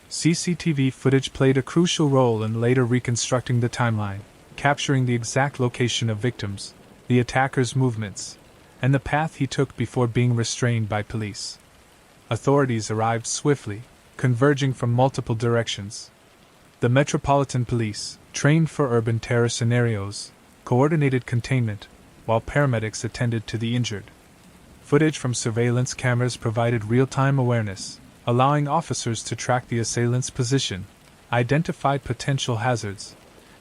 CCTV footage played a crucial role in later reconstructing the timeline, capturing the exact location of victims, the attacker's movements, and the path he took before being restrained by police. Authorities arrived swiftly, converging from multiple directions. The Metropolitan Police, trained for urban terror scenarios, coordinated containment, while paramedics attended to the injured. Footage from surveillance cameras provided real-time awareness, allowing officers to track the assailant's position, identify potential hazards,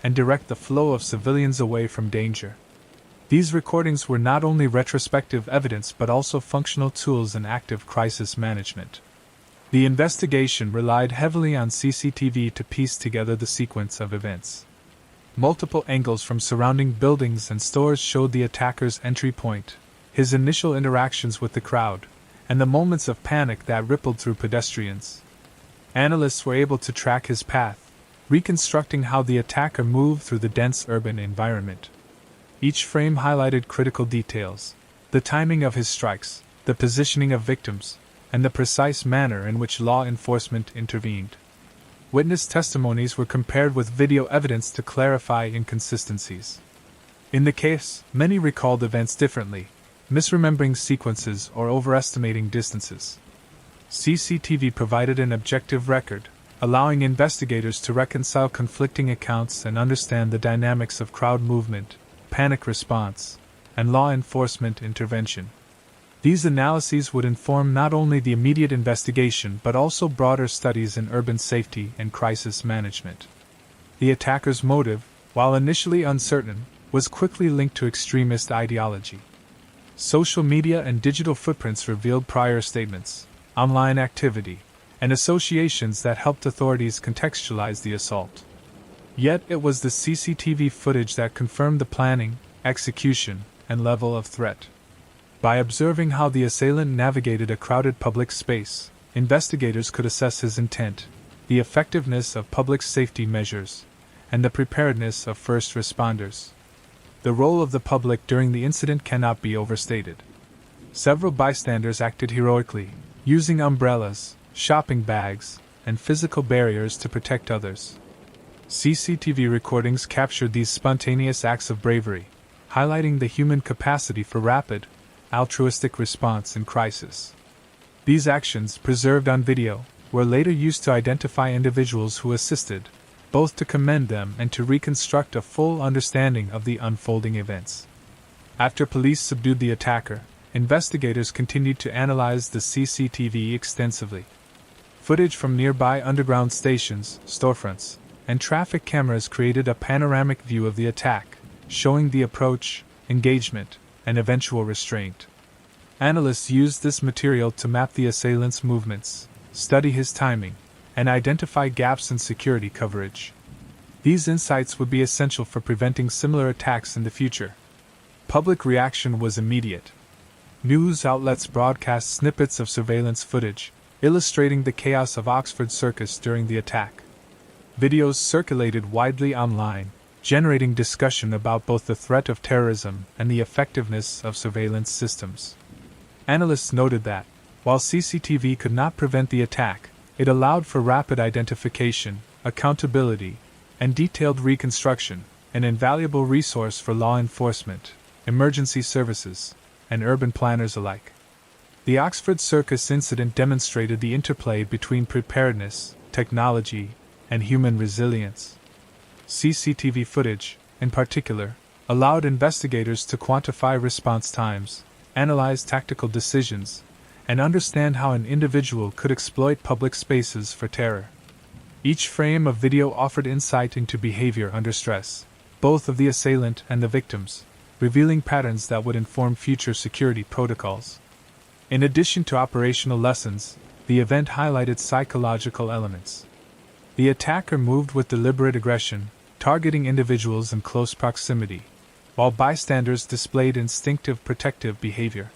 and direct the flow of civilians away from danger. These recordings were not only retrospective evidence but also functional tools in active crisis management. The investigation relied heavily on CCTV to piece together the sequence of events. Multiple angles from surrounding buildings and stores showed the attacker's entry point, his initial interactions with the crowd, and the moments of panic that rippled through pedestrians. Analysts were able to track his path, reconstructing how the attacker moved through the dense urban environment. Each frame highlighted critical details: the timing of his strikes, the positioning of victims, and the precise manner in which law enforcement intervened. Witness testimonies were compared with video evidence to clarify inconsistencies. In the case, many recalled events differently, misremembering sequences or overestimating distances. CCTV provided an objective record, allowing investigators to reconcile conflicting accounts and understand the dynamics of crowd movement, panic response, and law enforcement intervention. These analyses would inform not only the immediate investigation but also broader studies in urban safety and crisis management. The attacker's motive, while initially uncertain, was quickly linked to extremist ideology. Social media and digital footprints revealed prior statements, online activity, and associations that helped authorities contextualize the assault. Yet it was the CCTV footage that confirmed the planning, execution, and level of threat. By observing how the assailant navigated a crowded public space, investigators could assess his intent, the effectiveness of public safety measures, and the preparedness of first responders. The role of the public during the incident cannot be overstated. Several bystanders acted heroically, using umbrellas, shopping bags, and physical barriers to protect others. CCTV recordings captured these spontaneous acts of bravery, highlighting the human capacity for rapid, altruistic response in crisis. These actions, preserved on video, were later used to identify individuals who assisted, both to commend them and to reconstruct a full understanding of the unfolding events. After police subdued the attacker, investigators continued to analyze the CCTV extensively. Footage from nearby underground stations, storefronts, and traffic cameras created a panoramic view of the attack, showing the approach, engagement, and eventual restraint. Analysts used this material to map the assailant's movements, study his timing, and identify gaps in security coverage. These insights would be essential for preventing similar attacks in the future. Public reaction was immediate. News outlets broadcast snippets of surveillance footage, illustrating the chaos of Oxford Circus during the attack. Videos circulated widely online, generating discussion about both the threat of terrorism and the effectiveness of surveillance systems. Analysts noted that, while CCTV could not prevent the attack, it allowed for rapid identification, accountability, and detailed reconstruction, an invaluable resource for law enforcement, emergency services, and urban planners alike. The Oxford Circus incident demonstrated the interplay between preparedness, technology, and human resilience. CCTV footage, in particular, allowed investigators to quantify response times, analyze tactical decisions, and understand how an individual could exploit public spaces for terror. Each frame of video offered insight into behavior under stress, both of the assailant and the victims, revealing patterns that would inform future security protocols. In addition to operational lessons, the event highlighted psychological elements. The attacker moved with deliberate aggression, targeting individuals in close proximity, while bystanders displayed instinctive protective behavior.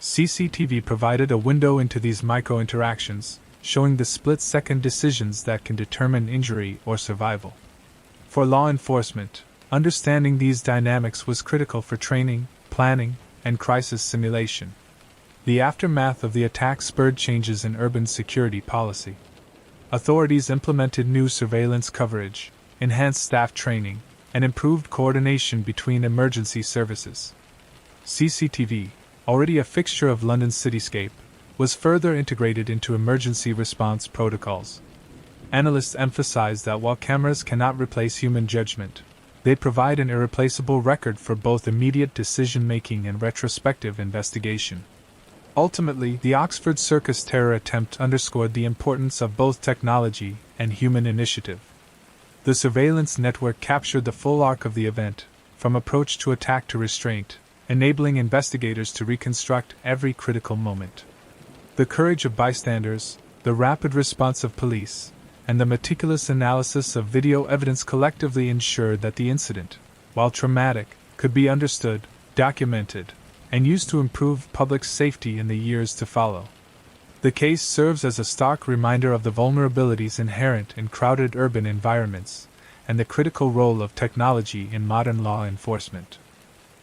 CCTV provided a window into these micro-interactions, showing the split-second decisions that can determine injury or survival. For law enforcement, understanding these dynamics was critical for training, planning, and crisis simulation. The aftermath of the attack spurred changes in urban security policy. Authorities implemented new surveillance coverage, enhanced staff training, and improved coordination between emergency services. CCTV, already a fixture of London's cityscape, was further integrated into emergency response protocols. Analysts emphasize that while cameras cannot replace human judgment, they provide an irreplaceable record for both immediate decision-making and retrospective investigation. Ultimately, the Oxford Circus terror attempt underscored the importance of both technology and human initiative. The surveillance network captured the full arc of the event, from approach to attack to restraint, enabling investigators to reconstruct every critical moment. The courage of bystanders, the rapid response of police, and the meticulous analysis of video evidence collectively ensured that the incident, while traumatic, could be understood, documented, and used to improve public safety in the years to follow. The case serves as a stark reminder of the vulnerabilities inherent in crowded urban environments and the critical role of technology in modern law enforcement.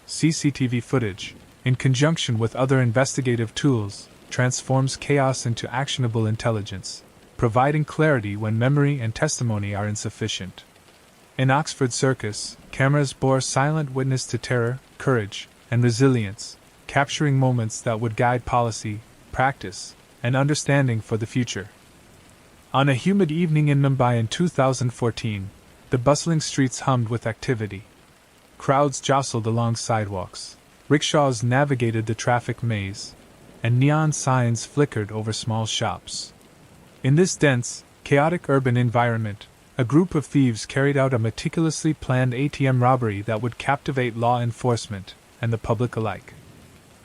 CCTV footage, in conjunction with other investigative tools, transforms chaos into actionable intelligence, providing clarity when memory and testimony are insufficient. In Oxford Circus, cameras bore silent witness to terror, courage, and resilience, capturing moments that would guide policy, practice, and understanding for the future. On a humid evening in Mumbai in 2014, the bustling streets hummed with activity. Crowds jostled along sidewalks, rickshaws navigated the traffic maze, and neon signs flickered over small shops. In this dense, chaotic urban environment, a group of thieves carried out a meticulously planned ATM robbery that would captivate law enforcement and the public alike.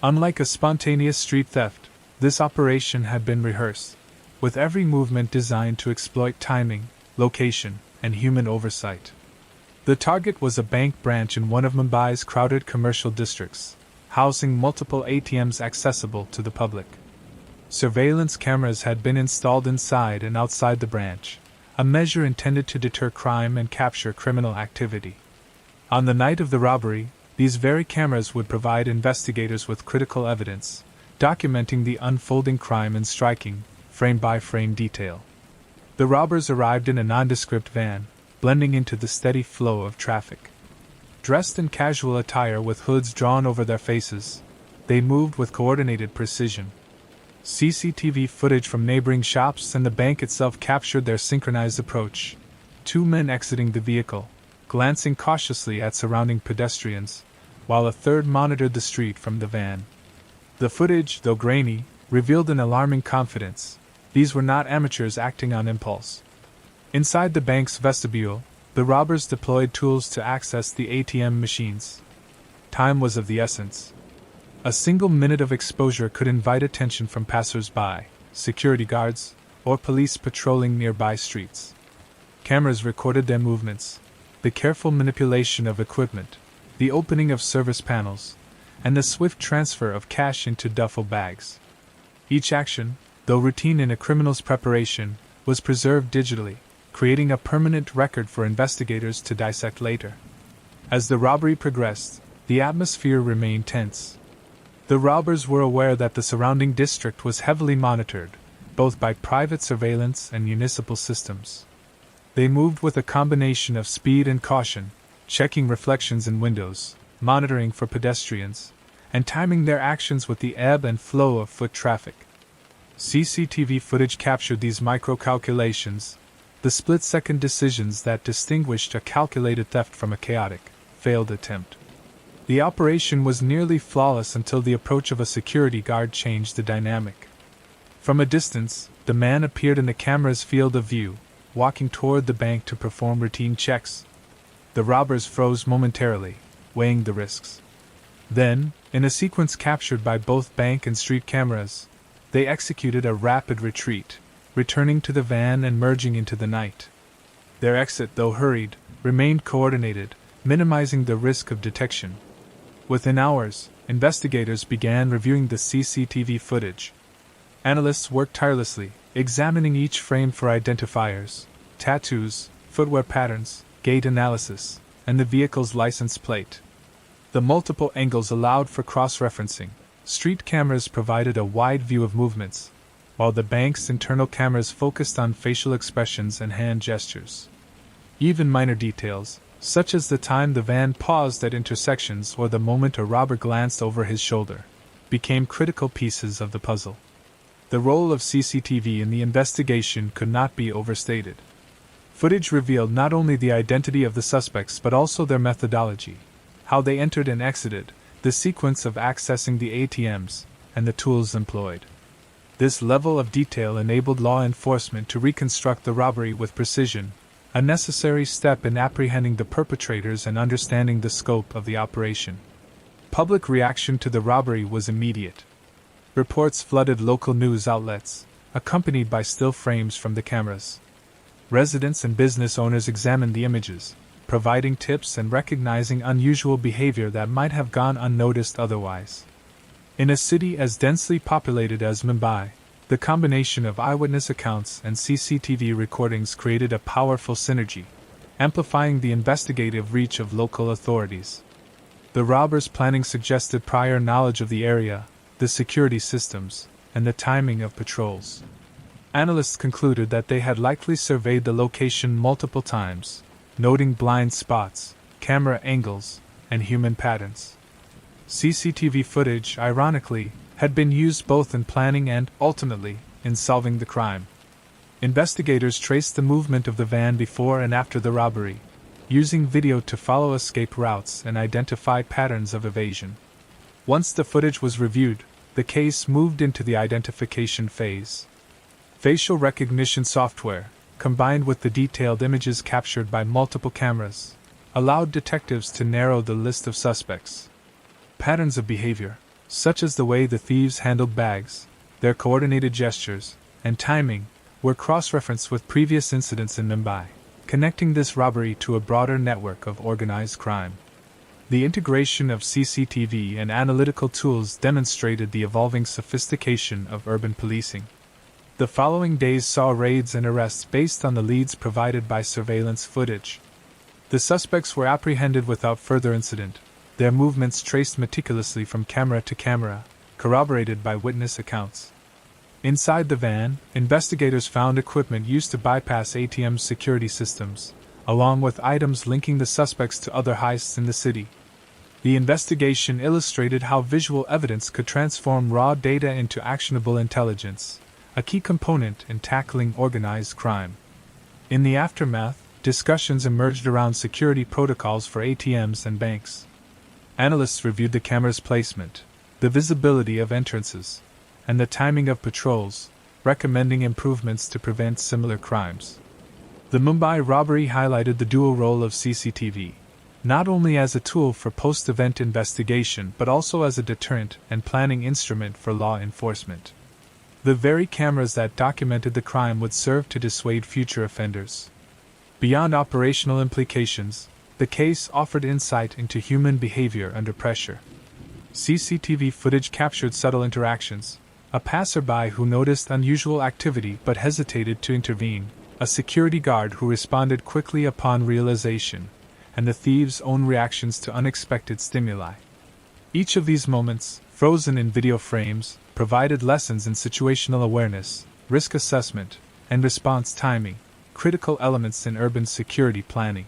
Unlike a spontaneous street theft, this operation had been rehearsed, with every movement designed to exploit timing, location, and human oversight. The target was a bank branch in one of Mumbai's crowded commercial districts, housing multiple ATMs accessible to the public. Surveillance cameras had been installed inside and outside the branch, a measure intended to deter crime and capture criminal activity. On the night of the robbery, these very cameras would provide investigators with critical evidence, documenting the unfolding crime in striking, frame-by-frame detail. The robbers arrived in a nondescript van, blending into the steady flow of traffic. Dressed in casual attire with hoods drawn over their faces, they moved with coordinated precision. CCTV footage from neighboring shops and the bank itself captured their synchronized approach. Two men exiting the vehicle, glancing cautiously at surrounding pedestrians, while a third monitored the street from the van. The footage, though grainy, revealed an alarming confidence. These were not amateurs acting on impulse. Inside the bank's vestibule, the robbers deployed tools to access the ATM machines. Time was of the essence. A single minute of exposure could invite attention from passers-by, security guards, or police patrolling nearby streets. Cameras recorded their movements, the careful manipulation of equipment, the opening of service panels, and the swift transfer of cash into duffel bags. Each action, though routine in a criminal's preparation, was preserved digitally, creating a permanent record for investigators to dissect later. As the robbery progressed, the atmosphere remained tense. The robbers were aware that the surrounding district was heavily monitored, both by private surveillance and municipal systems. They moved with a combination of speed and caution, checking reflections in windows, monitoring for pedestrians, and timing their actions with the ebb and flow of foot traffic. CCTV footage captured these micro-calculations, the split-second decisions that distinguished a calculated theft from a chaotic, failed attempt. The operation was nearly flawless until the approach of a security guard changed the dynamic. From a distance, the man appeared in the camera's field of view, walking toward the bank to perform routine checks. The robbers froze momentarily, weighing the risks. Then, in a sequence captured by both bank and street cameras, they executed a rapid retreat, returning to the van and merging into the night. Their exit, though hurried, remained coordinated, minimizing the risk of detection. Within hours, investigators began reviewing the CCTV footage. Analysts worked tirelessly, examining each frame for identifiers, tattoos, footwear patterns, gait analysis, and the vehicle's license plate. The multiple angles allowed for cross-referencing. Street cameras provided a wide view of movements, while the bank's internal cameras focused on facial expressions and hand gestures. Even minor details, such as the time the van paused at intersections or the moment a robber glanced over his shoulder, became critical pieces of the puzzle. The role of CCTV in the investigation could not be overstated. Footage revealed not only the identity of the suspects but also their methodology, how they entered and exited, the sequence of accessing the ATMs, and the tools employed. This level of detail enabled law enforcement to reconstruct the robbery with precision, a necessary step in apprehending the perpetrators and understanding the scope of the operation. Public reaction to the robbery was immediate. Reports flooded local news outlets, accompanied by still frames from the cameras. Residents and business owners examined the images, providing tips and recognizing unusual behavior that might have gone unnoticed otherwise. In a city as densely populated as Mumbai, the combination of eyewitness accounts and CCTV recordings created a powerful synergy, amplifying the investigative reach of local authorities. The robbers' planning suggested prior knowledge of the area, the security systems, and the timing of patrols. Analysts concluded that they had likely surveyed the location multiple times, noting blind spots, camera angles, and human patterns. CCTV footage, ironically, had been used both in planning and, ultimately, in solving the crime. Investigators traced the movement of the van before and after the robbery, using video to follow escape routes and identify patterns of evasion. Once the footage was reviewed, the case moved into the identification phase. Facial recognition software, combined with the detailed images captured by multiple cameras, allowed detectives to narrow the list of suspects. Patterns of behavior, such as the way the thieves handled bags, their coordinated gestures, and timing, were cross-referenced with previous incidents in Mumbai, connecting this robbery to a broader network of organized crime. The integration of CCTV and analytical tools demonstrated the evolving sophistication of urban policing. The following days saw raids and arrests based on the leads provided by surveillance footage. The suspects were apprehended without further incident, their movements traced meticulously from camera to camera, corroborated by witness accounts. Inside the van, investigators found equipment used to bypass ATM security systems, along with items linking the suspects to other heists in the city. The investigation illustrated how visual evidence could transform raw data into actionable intelligence, a key component in tackling organized crime. In the aftermath, discussions emerged around security protocols for ATMs and banks. Analysts reviewed the camera's placement, the visibility of entrances, and the timing of patrols, recommending improvements to prevent similar crimes. The Mumbai robbery highlighted the dual role of CCTV, not only as a tool for post-event investigation but also as a deterrent and planning instrument for law enforcement. The very cameras that documented the crime would serve to dissuade future offenders. Beyond operational implications, the case offered insight into human behavior under pressure. CCTV footage captured subtle interactions: a passerby who noticed unusual activity but hesitated to intervene, a security guard who responded quickly upon realization, and the thieves' own reactions to unexpected stimuli. Each of these moments, frozen in video frames, provided lessons in situational awareness, risk assessment, and response timing, critical elements in urban security planning.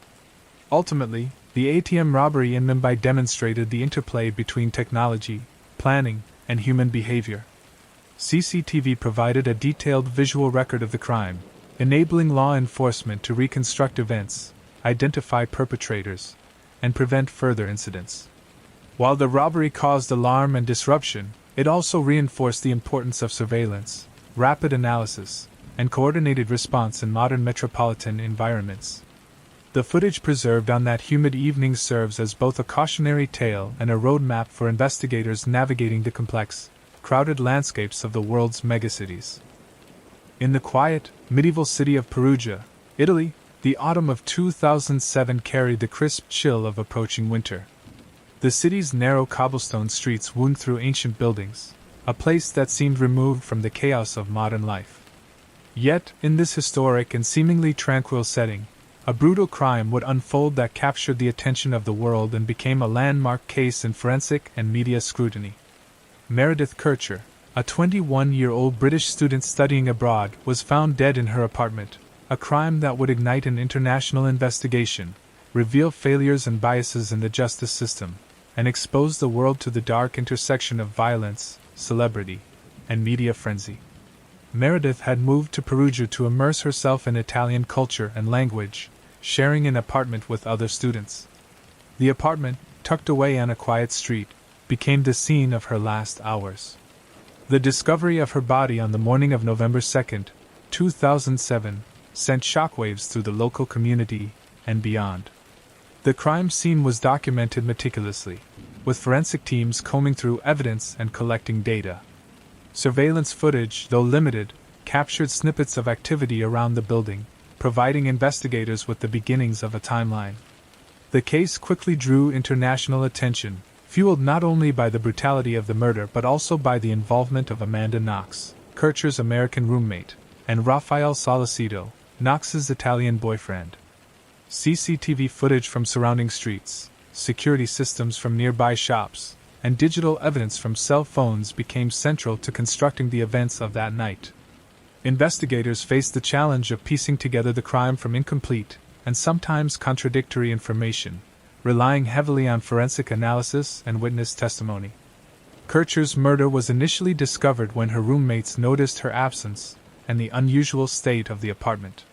Ultimately, the ATM robbery in Mumbai demonstrated the interplay between technology, planning, and human behavior. CCTV provided a detailed visual record of the crime, enabling law enforcement to reconstruct events, identify perpetrators, and prevent further incidents. While the robbery caused alarm and disruption, it also reinforced the importance of surveillance, rapid analysis, and coordinated response in modern metropolitan environments. The footage preserved on that humid evening serves as both a cautionary tale and a roadmap for investigators navigating the complex, crowded landscapes of the world's megacities. In the quiet, medieval city of Perugia, Italy, the autumn of 2007 carried the crisp chill of approaching winter. The city's narrow cobblestone streets wound through ancient buildings, a place that seemed removed from the chaos of modern life. Yet, in this historic and seemingly tranquil setting, a brutal crime would unfold that captured the attention of the world and became a landmark case in forensic and media scrutiny. Meredith Kircher, a 21-year-old British student studying abroad, was found dead in her apartment, a crime that would ignite an international investigation, reveal failures and biases in the justice system, and expose the world to the dark intersection of violence, celebrity, and media frenzy. Meredith had moved to Perugia to immerse herself in Italian culture and language, sharing an apartment with other students. The apartment, tucked away on a quiet street, became the scene of her last hours. The discovery of her body on the morning of November 2, 2007, sent shockwaves through the local community and beyond. The crime scene was documented meticulously, with forensic teams combing through evidence and collecting data. Surveillance footage, though limited, captured snippets of activity around the building, providing investigators with the beginnings of a timeline. The case quickly drew international attention, fueled not only by the brutality of the murder but also by the involvement of Amanda Knox, Kircher's American roommate, and Rafael Solicito, Knox's Italian boyfriend. CCTV footage from surrounding streets, security systems from nearby shops, and digital evidence from cell phones became central to constructing the events of that night. Investigators faced the challenge of piecing together the crime from incomplete and sometimes contradictory information, relying heavily on forensic analysis and witness testimony. Kircher's murder was initially discovered when her roommates noticed her absence and the unusual state of the apartment.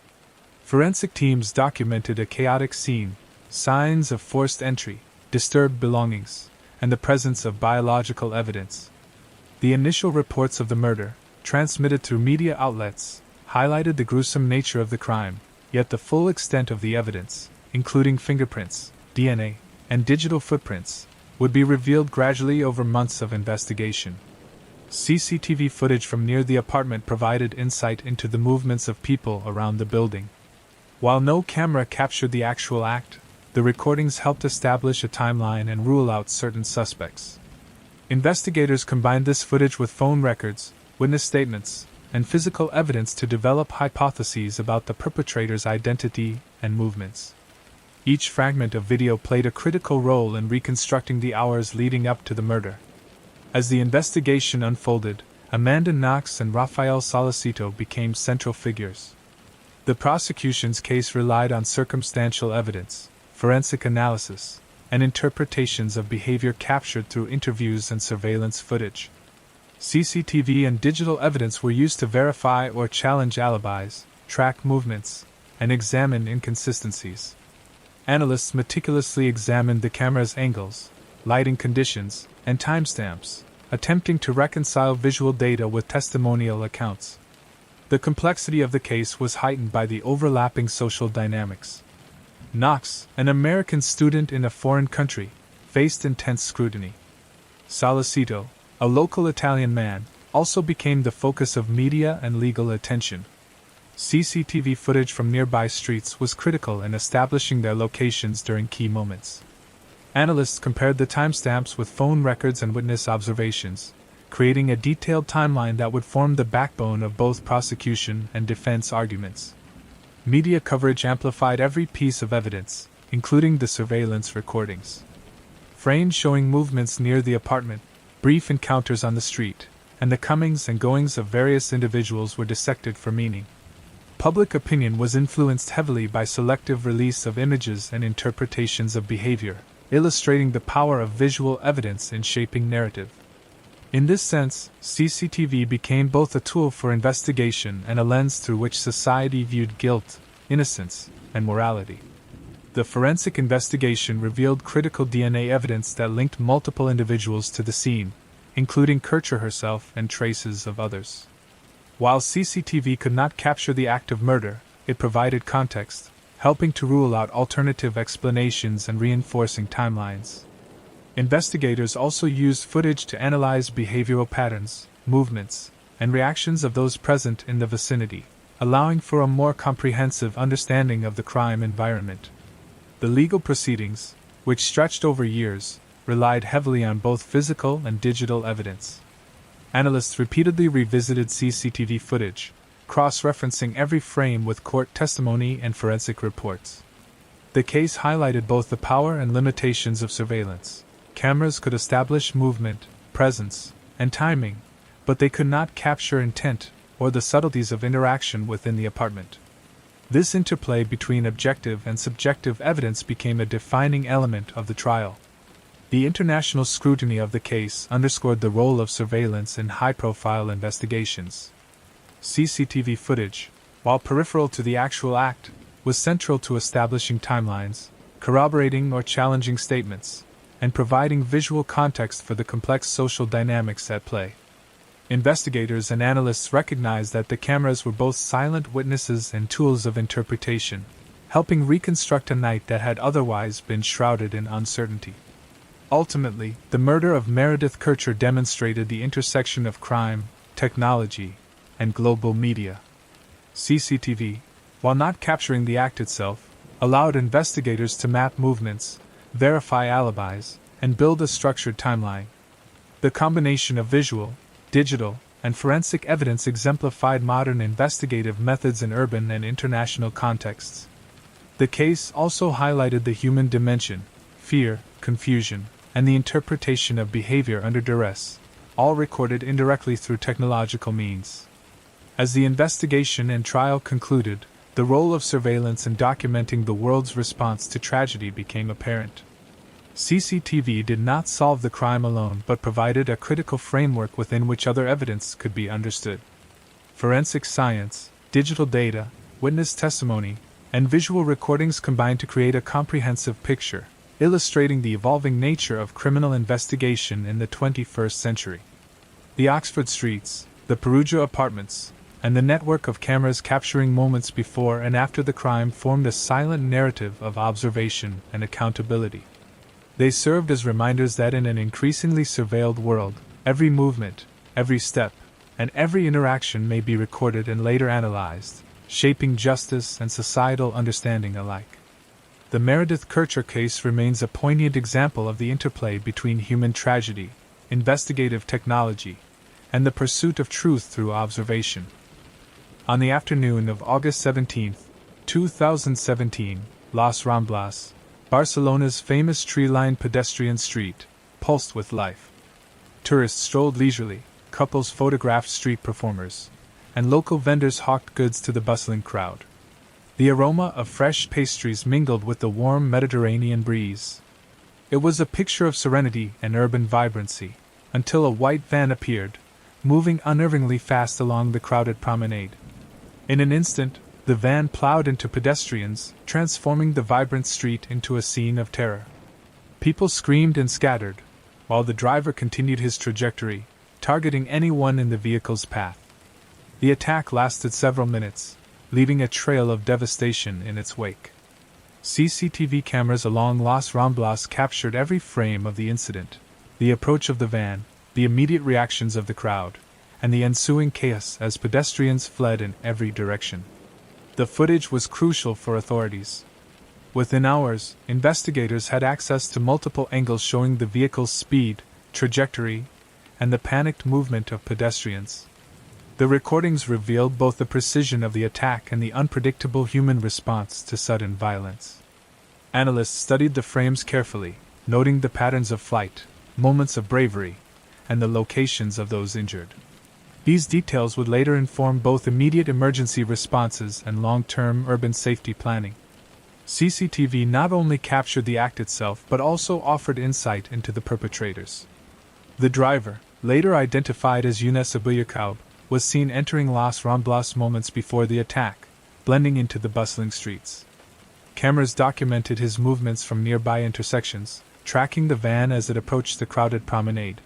Forensic teams documented a chaotic scene, signs of forced entry, disturbed belongings, and the presence of biological evidence. The initial reports of the murder, transmitted through media outlets, highlighted the gruesome nature of the crime, yet the full extent of the evidence, including fingerprints, DNA, and digital footprints, would be revealed gradually over months of investigation. CCTV footage from near the apartment provided insight into the movements of people around the building. While no camera captured the actual act, the recordings helped establish a timeline and rule out certain suspects. Investigators combined this footage with phone records, witness statements, and physical evidence to develop hypotheses about the perpetrator's identity and movements. Each fragment of video played a critical role in reconstructing the hours leading up to the murder. As the investigation unfolded, Amanda Knox and Rafael Solicito became central figures. The prosecution's case relied on circumstantial evidence, forensic analysis, and interpretations of behavior captured through interviews and surveillance footage. CCTV and digital evidence were used to verify or challenge alibis, track movements, and examine inconsistencies. Analysts meticulously examined the camera's angles, lighting conditions, and timestamps, attempting to reconcile visual data with testimonial accounts. The complexity of the case was heightened by the overlapping social dynamics. Knox, an American student in a foreign country, faced intense scrutiny. Solicito, a local Italian man, also became the focus of media and legal attention. CCTV footage from nearby streets was critical in establishing their locations during key moments. Analysts compared the timestamps with phone records and witness observations, creating a detailed timeline that would form the backbone of both prosecution and defense arguments. Media coverage amplified every piece of evidence, including the surveillance recordings. Frames showing movements near the apartment, brief encounters on the street, and the comings and goings of various individuals were dissected for meaning. Public opinion was influenced heavily by selective release of images and interpretations of behavior, illustrating the power of visual evidence in shaping narrative. In this sense, CCTV became both a tool for investigation and a lens through which society viewed guilt, innocence, and morality. The forensic investigation revealed critical DNA evidence that linked multiple individuals to the scene, including Kircher herself and traces of others. While CCTV could not capture the act of murder, it provided context, helping to rule out alternative explanations and reinforcing timelines. Investigators also used footage to analyze behavioral patterns, movements, and reactions of those present in the vicinity, allowing for a more comprehensive understanding of the crime environment. The legal proceedings, which stretched over years, relied heavily on both physical and digital evidence. Analysts repeatedly revisited CCTV footage, cross-referencing every frame with court testimony and forensic reports. The case highlighted both the power and limitations of surveillance. Cameras could establish movement, presence, and timing, but they could not capture intent or the subtleties of interaction within the apartment. This interplay between objective and subjective evidence became a defining element of the trial. The international scrutiny of the case underscored the role of surveillance in high-profile investigations. CCTV footage, while peripheral to the actual act, was central to establishing timelines, corroborating or challenging statements, and providing visual context for the complex social dynamics at play. Investigators and analysts recognized that the cameras were both silent witnesses and tools of interpretation, helping reconstruct a night that had otherwise been shrouded in uncertainty. Ultimately, the murder of Meredith Kircher demonstrated the intersection of crime, technology, and global media. CCTV, while not capturing the act itself, allowed investigators to map movements, verify alibis, and build a structured timeline. The combination of visual, digital, and forensic evidence exemplified modern investigative methods in urban and international contexts. The case also highlighted the human dimension, fear, confusion, and the interpretation of behavior under duress, all recorded indirectly through technological means. As the investigation and trial concluded, the role of surveillance in documenting the world's response to tragedy became apparent. CCTV did not solve the crime alone but provided a critical framework within which other evidence could be understood. Forensic science, digital data, witness testimony, and visual recordings combined to create a comprehensive picture, illustrating the evolving nature of criminal investigation in the 21st century. The Oxford streets, the Perugia apartments, and the network of cameras capturing moments before and after the crime formed a silent narrative of observation and accountability. They served as reminders that in an increasingly surveilled world, every movement, every step, and every interaction may be recorded and later analyzed, shaping justice and societal understanding alike. The Meredith Kircher case remains a poignant example of the interplay between human tragedy, investigative technology, and the pursuit of truth through observation. On the afternoon of August 17, 2017, Las Ramblas, Barcelona's famous tree-lined pedestrian street, pulsed with life. Tourists strolled leisurely, couples photographed street performers, and local vendors hawked goods to the bustling crowd. The aroma of fresh pastries mingled with the warm Mediterranean breeze. It was a picture of serenity and urban vibrancy, until a white van appeared, moving unnervingly fast along the crowded promenade. In an instant, the van plowed into pedestrians, transforming the vibrant street into a scene of terror. People screamed and scattered, while the driver continued his trajectory, targeting anyone in the vehicle's path. The attack lasted several minutes, leaving a trail of devastation in its wake. CCTV cameras along Las Ramblas captured every frame of the incident, the approach of the van, the immediate reactions of the crowd, and the ensuing chaos as pedestrians fled in every direction. The footage was crucial for authorities. Within hours, investigators had access to multiple angles showing the vehicle's speed, trajectory, and the panicked movement of pedestrians. The recordings revealed both the precision of the attack and the unpredictable human response to sudden violence. Analysts studied the frames carefully, noting the patterns of flight, moments of bravery, and the locations of those injured. These details would later inform both immediate emergency responses and long-term urban safety planning. CCTV not only captured the act itself but also offered insight into the perpetrators. The driver, later identified as Younes Abouyakoub, was seen entering Las Ramblas moments before the attack, blending into the bustling streets. Cameras documented his movements from nearby intersections, tracking the van as it approached the crowded promenade.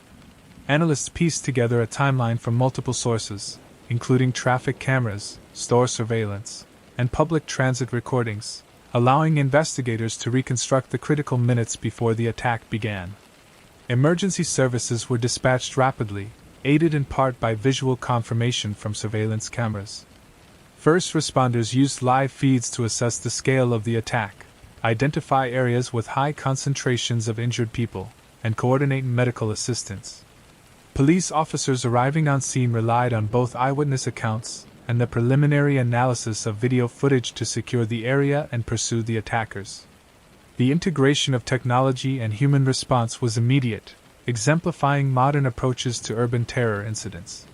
Analysts pieced together a timeline from multiple sources, including traffic cameras, store surveillance, and public transit recordings, allowing investigators to reconstruct the critical minutes before the attack began. Emergency services were dispatched rapidly, aided in part by visual confirmation from surveillance cameras. First responders used live feeds to assess the scale of the attack, identify areas with high concentrations of injured people, and coordinate medical assistance. Police officers arriving on scene relied on both eyewitness accounts and the preliminary analysis of video footage to secure the area and pursue the attackers. The integration of technology and human response was immediate, exemplifying modern approaches to urban terror incidents.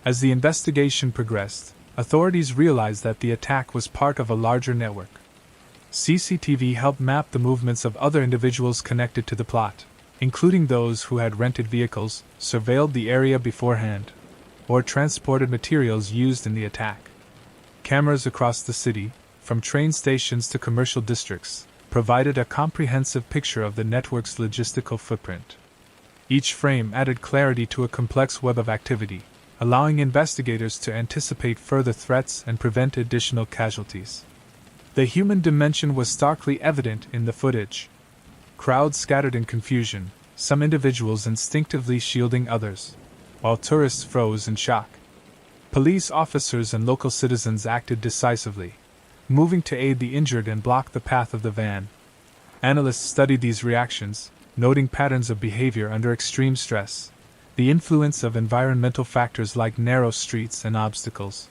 As the investigation progressed, authorities realized that the attack was part of a larger network. CCTV helped map the movements of other individuals connected to the plot, including those who had rented vehicles, surveilled the area beforehand, or transported materials used in the attack. Cameras across the city, from train stations to commercial districts, provided a comprehensive picture of the network's logistical footprint. Each frame added clarity to a complex web of activity, allowing investigators to anticipate further threats and prevent additional casualties. The human dimension was starkly evident in the footage. Crowds scattered in confusion, some individuals instinctively shielding others, while tourists froze in shock. Police officers and local citizens acted decisively, moving to aid the injured and block the path of the van. Analysts studied these reactions, noting patterns of behavior under extreme stress, the influence of environmental factors like narrow streets and obstacles,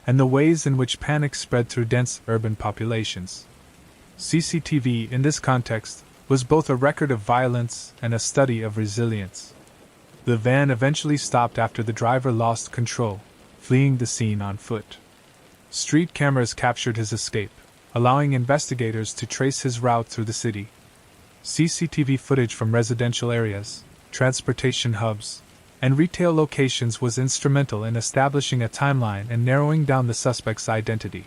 and the ways in which panic spread through dense urban populations. CCTV, in this context, was both a record of violence and a study of resilience. The van eventually stopped after the driver lost control, fleeing the scene on foot. Street cameras captured his escape, allowing investigators to trace his route through the city. CCTV footage from residential areas, transportation hubs, and retail locations was instrumental in establishing a timeline and narrowing down the suspect's identity.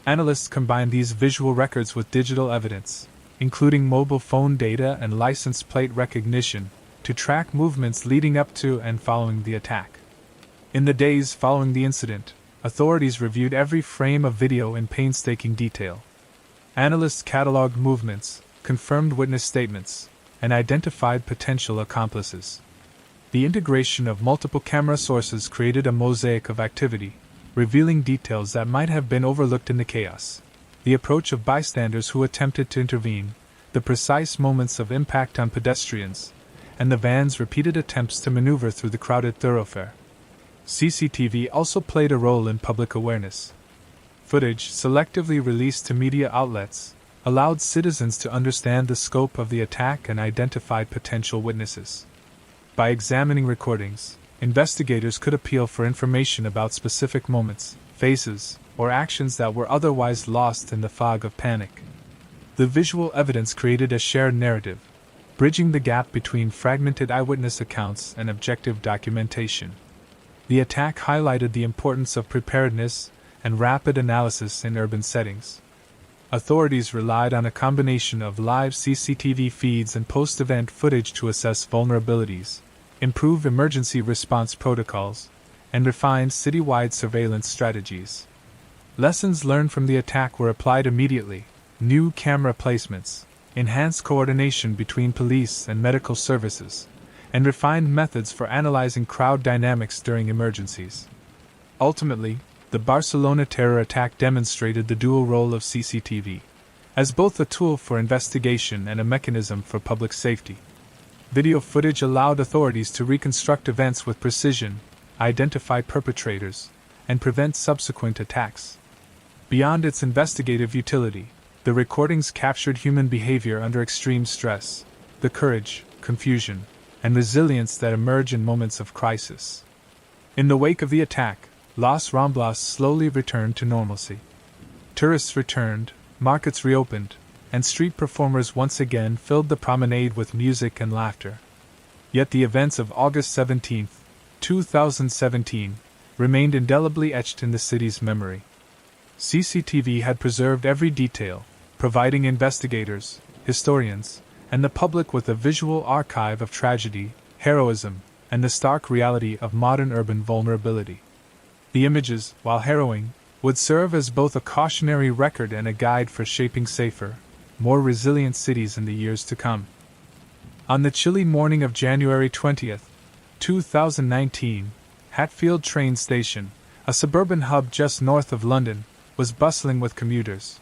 Analysts combined these visual records with digital evidence, including mobile phone data and license plate recognition, to track movements leading up to and following the attack. In the days following the incident, authorities reviewed every frame of video in painstaking detail. Analysts cataloged movements, confirmed witness statements, and identified potential accomplices. The integration of multiple camera sources created a mosaic of activity, revealing details that might have been overlooked in the chaos. The approach of bystanders who attempted to intervene, the precise moments of impact on pedestrians, and the van's repeated attempts to maneuver through the crowded thoroughfare. CCTV also played a role in public awareness. Footage, selectively released to media outlets, allowed citizens to understand the scope of the attack and identify potential witnesses. By examining recordings, investigators could appeal for information about specific moments, faces, or actions that were otherwise lost in the fog of panic. The visual evidence created a shared narrative, bridging the gap between fragmented eyewitness accounts and objective documentation. The attack highlighted the importance of preparedness and rapid analysis in urban settings. Authorities relied on a combination of live CCTV feeds and post-event footage to assess vulnerabilities, improve emergency response protocols, and refine citywide surveillance strategies. Lessons learned from the attack were applied immediately: new camera placements, enhanced coordination between police and medical services, and refined methods for analyzing crowd dynamics during emergencies. Ultimately, the Barcelona terror attack demonstrated the dual role of CCTV, as both a tool for investigation and a mechanism for public safety. Video footage allowed authorities to reconstruct events with precision, identify perpetrators, and prevent subsequent attacks. Beyond its investigative utility, the recordings captured human behavior under extreme stress, the courage, confusion, and resilience that emerge in moments of crisis. In the wake of the attack, Las Ramblas slowly returned to normalcy. Tourists returned, markets reopened, and street performers once again filled the promenade with music and laughter. Yet the events of August 17, 2017, remained indelibly etched in the city's memory. CCTV had preserved every detail, providing investigators, historians, and the public with a visual archive of tragedy, heroism, and the stark reality of modern urban vulnerability. The images, while harrowing, would serve as both a cautionary record and a guide for shaping safer, more resilient cities in the years to come. On the chilly morning of January 20, 2019, Hatfield train station, a suburban hub just north of London, was bustling with commuters.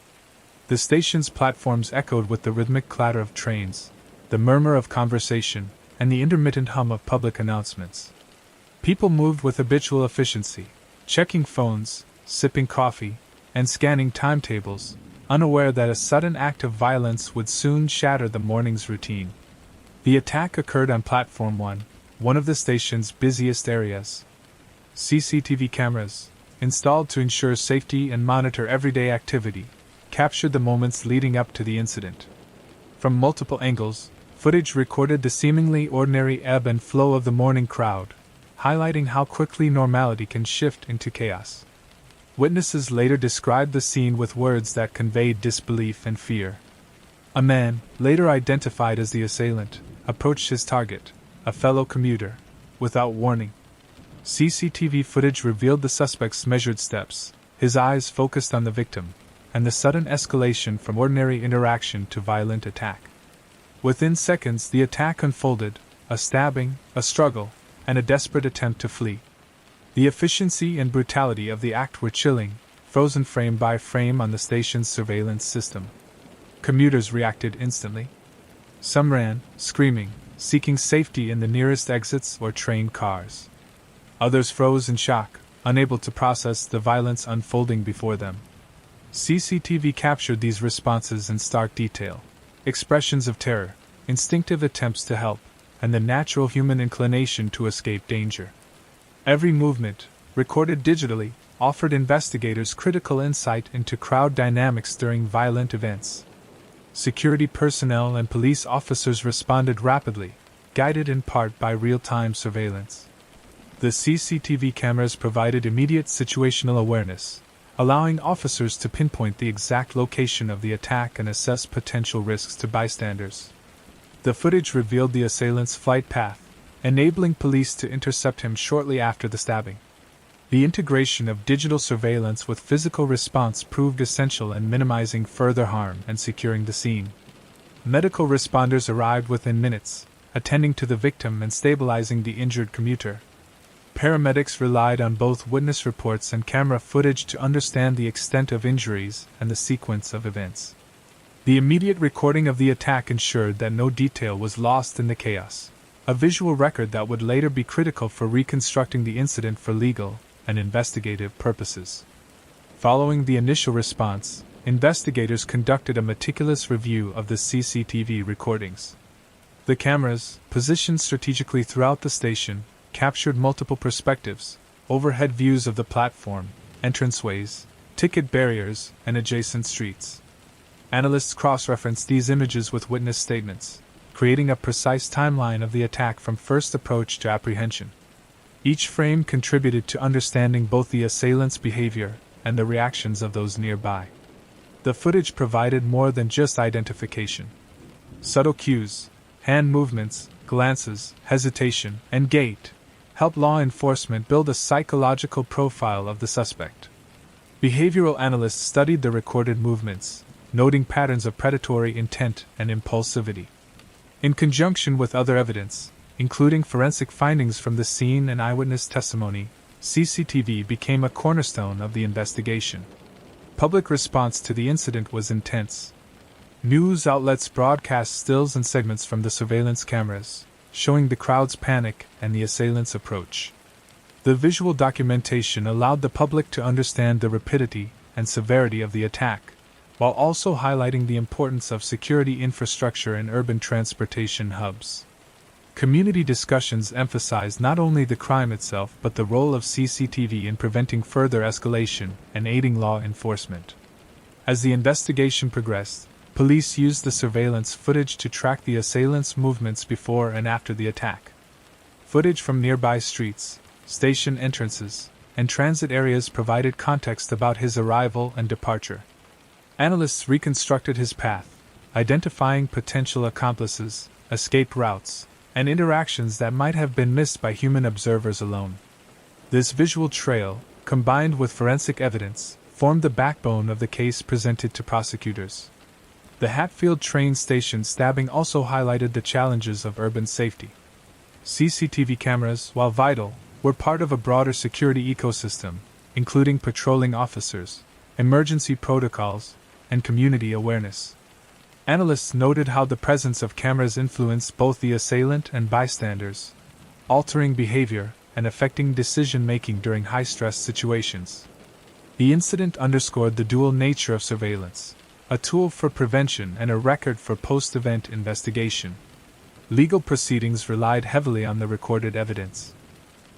The station's platforms echoed with the rhythmic clatter of trains, the murmur of conversation, and the intermittent hum of public announcements. People moved with habitual efficiency, checking phones, sipping coffee, and scanning timetables, unaware that a sudden act of violence would soon shatter the morning's routine. The attack occurred on Platform 1, one of the station's busiest areas. CCTV cameras, installed to ensure safety and monitor everyday activity, captured the moments leading up to the incident. From multiple angles, footage recorded the seemingly ordinary ebb and flow of the morning crowd, highlighting how quickly normality can shift into chaos. Witnesses later described the scene with words that conveyed disbelief and fear. A man, later identified as the assailant, approached his target, a fellow commuter, without warning. CCTV footage revealed the suspect's measured steps, his eyes focused on the victim, and the sudden escalation from ordinary interaction to violent attack. Within seconds, the attack unfolded, a stabbing, a struggle, and a desperate attempt to flee. The efficiency and brutality of the act were chilling, frozen frame by frame on the station's surveillance system. Commuters reacted instantly. Some ran, screaming, seeking safety in the nearest exits or train cars. Others froze in shock, unable to process the violence unfolding before them. CCTV captured these responses in stark detail: expressions of terror, instinctive attempts to help, and the natural human inclination to escape danger. Every movement, recorded digitally, offered investigators critical insight into crowd dynamics during violent events. Security personnel and police officers responded rapidly, guided in part by real-time surveillance. The CCTV cameras provided immediate situational awareness, allowing officers to pinpoint the exact location of the attack and assess potential risks to bystanders. The footage revealed the assailant's flight path, enabling police to intercept him shortly after the stabbing. The integration of digital surveillance with physical response proved essential in minimizing further harm and securing the scene. Medical responders arrived within minutes, attending to the victim and stabilizing the injured commuter. Paramedics relied on both witness reports and camera footage to understand the extent of injuries and the sequence of events. The immediate recording of the attack ensured that no detail was lost in the chaos, a visual record that would later be critical for reconstructing the incident for legal and investigative purposes. Following the initial response, investigators conducted a meticulous review of the CCTV recordings. The cameras, positioned strategically throughout the station, captured multiple perspectives: overhead views of the platform, entranceways, ticket barriers, and adjacent streets. Analysts cross-referenced these images with witness statements, creating a precise timeline of the attack from first approach to apprehension. Each frame contributed to understanding both the assailant's behavior and the reactions of those nearby. The footage provided more than just identification. Subtle cues, hand movements, glances, hesitation, and gait helped law enforcement build a psychological profile of the suspect. Behavioral analysts studied the recorded movements, noting patterns of predatory intent and impulsivity. In conjunction with other evidence, including forensic findings from the scene and eyewitness testimony, CCTV became a cornerstone of the investigation. Public response to the incident was intense. News outlets broadcast stills and segments from the surveillance cameras, showing the crowd's panic and the assailant's approach. The visual documentation allowed the public to understand the rapidity and severity of the attack, while also highlighting the importance of security infrastructure in urban transportation hubs. Community discussions emphasized not only the crime itself but the role of CCTV in preventing further escalation and aiding law enforcement. As the investigation progressed, police used the surveillance footage to track the assailant's movements before and after the attack. Footage from nearby streets, station entrances, and transit areas provided context about his arrival and departure. Analysts reconstructed his path, identifying potential accomplices, escape routes, and interactions that might have been missed by human observers alone. This visual trail, combined with forensic evidence, formed the backbone of the case presented to prosecutors. The Hatfield train station stabbing also highlighted the challenges of urban safety. CCTV cameras, while vital, were part of a broader security ecosystem, including patrolling officers, emergency protocols, and community awareness. Analysts noted how the presence of cameras influenced both the assailant and bystanders, altering behavior and affecting decision-making during high-stress situations. The incident underscored the dual nature of surveillance, a tool for prevention and a record for post-event investigation. Legal proceedings relied heavily on the recorded evidence.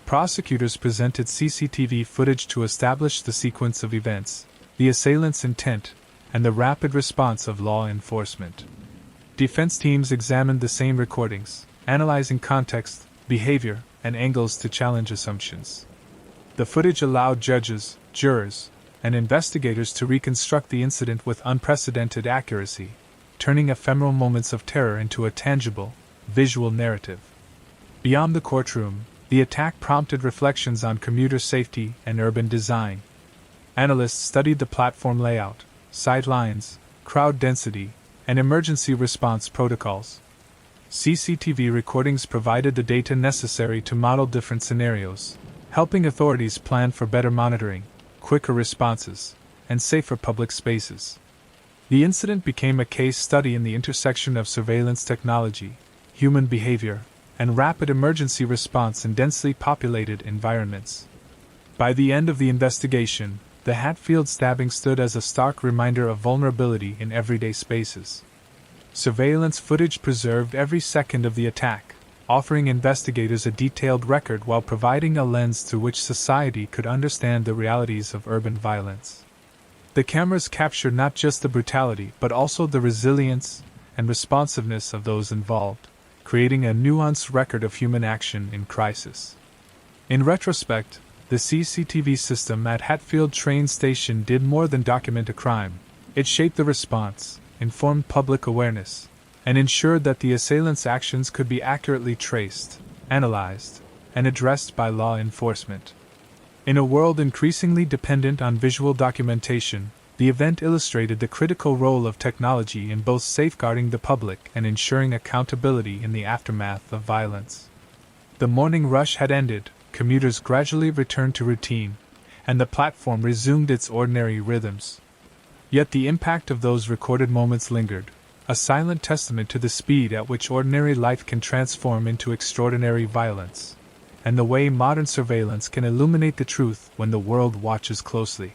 Prosecutors presented CCTV footage to establish the sequence of events, the assailant's intent, and the rapid response of law enforcement. Defense teams examined the same recordings, analyzing context, behavior, and angles to challenge assumptions. The footage allowed judges, jurors, and investigators to reconstruct the incident with unprecedented accuracy, turning ephemeral moments of terror into a tangible, visual narrative. Beyond the courtroom, the attack prompted reflections on commuter safety and urban design. Analysts studied the platform layout, sight lines, crowd density, and emergency response protocols. CCTV recordings provided the data necessary to model different scenarios, helping authorities plan for better monitoring, quicker responses, and safer public spaces. The incident became a case study in the intersection of surveillance technology, human behavior, and rapid emergency response in densely populated environments. By the end of the investigation, the Hatfield stabbing stood as a stark reminder of vulnerability in everyday spaces. Surveillance footage preserved every second of the attack, offering investigators a detailed record while providing a lens through which society could understand the realities of urban violence. The cameras captured not just the brutality but also the resilience and responsiveness of those involved, creating a nuanced record of human action in crisis. In retrospect, the CCTV system at Hatfield train station did more than document a crime. It shaped the response, informed public awareness, and ensured that the assailant's actions could be accurately traced, analyzed, and addressed by law enforcement. In a world increasingly dependent on visual documentation, the event illustrated the critical role of technology in both safeguarding the public and ensuring accountability in the aftermath of violence. The morning rush had ended, commuters gradually returned to routine, and the platform resumed its ordinary rhythms. Yet the impact of those recorded moments lingered, a silent testament to the speed at which ordinary life can transform into extraordinary violence, and the way modern surveillance can illuminate the truth when the world watches closely.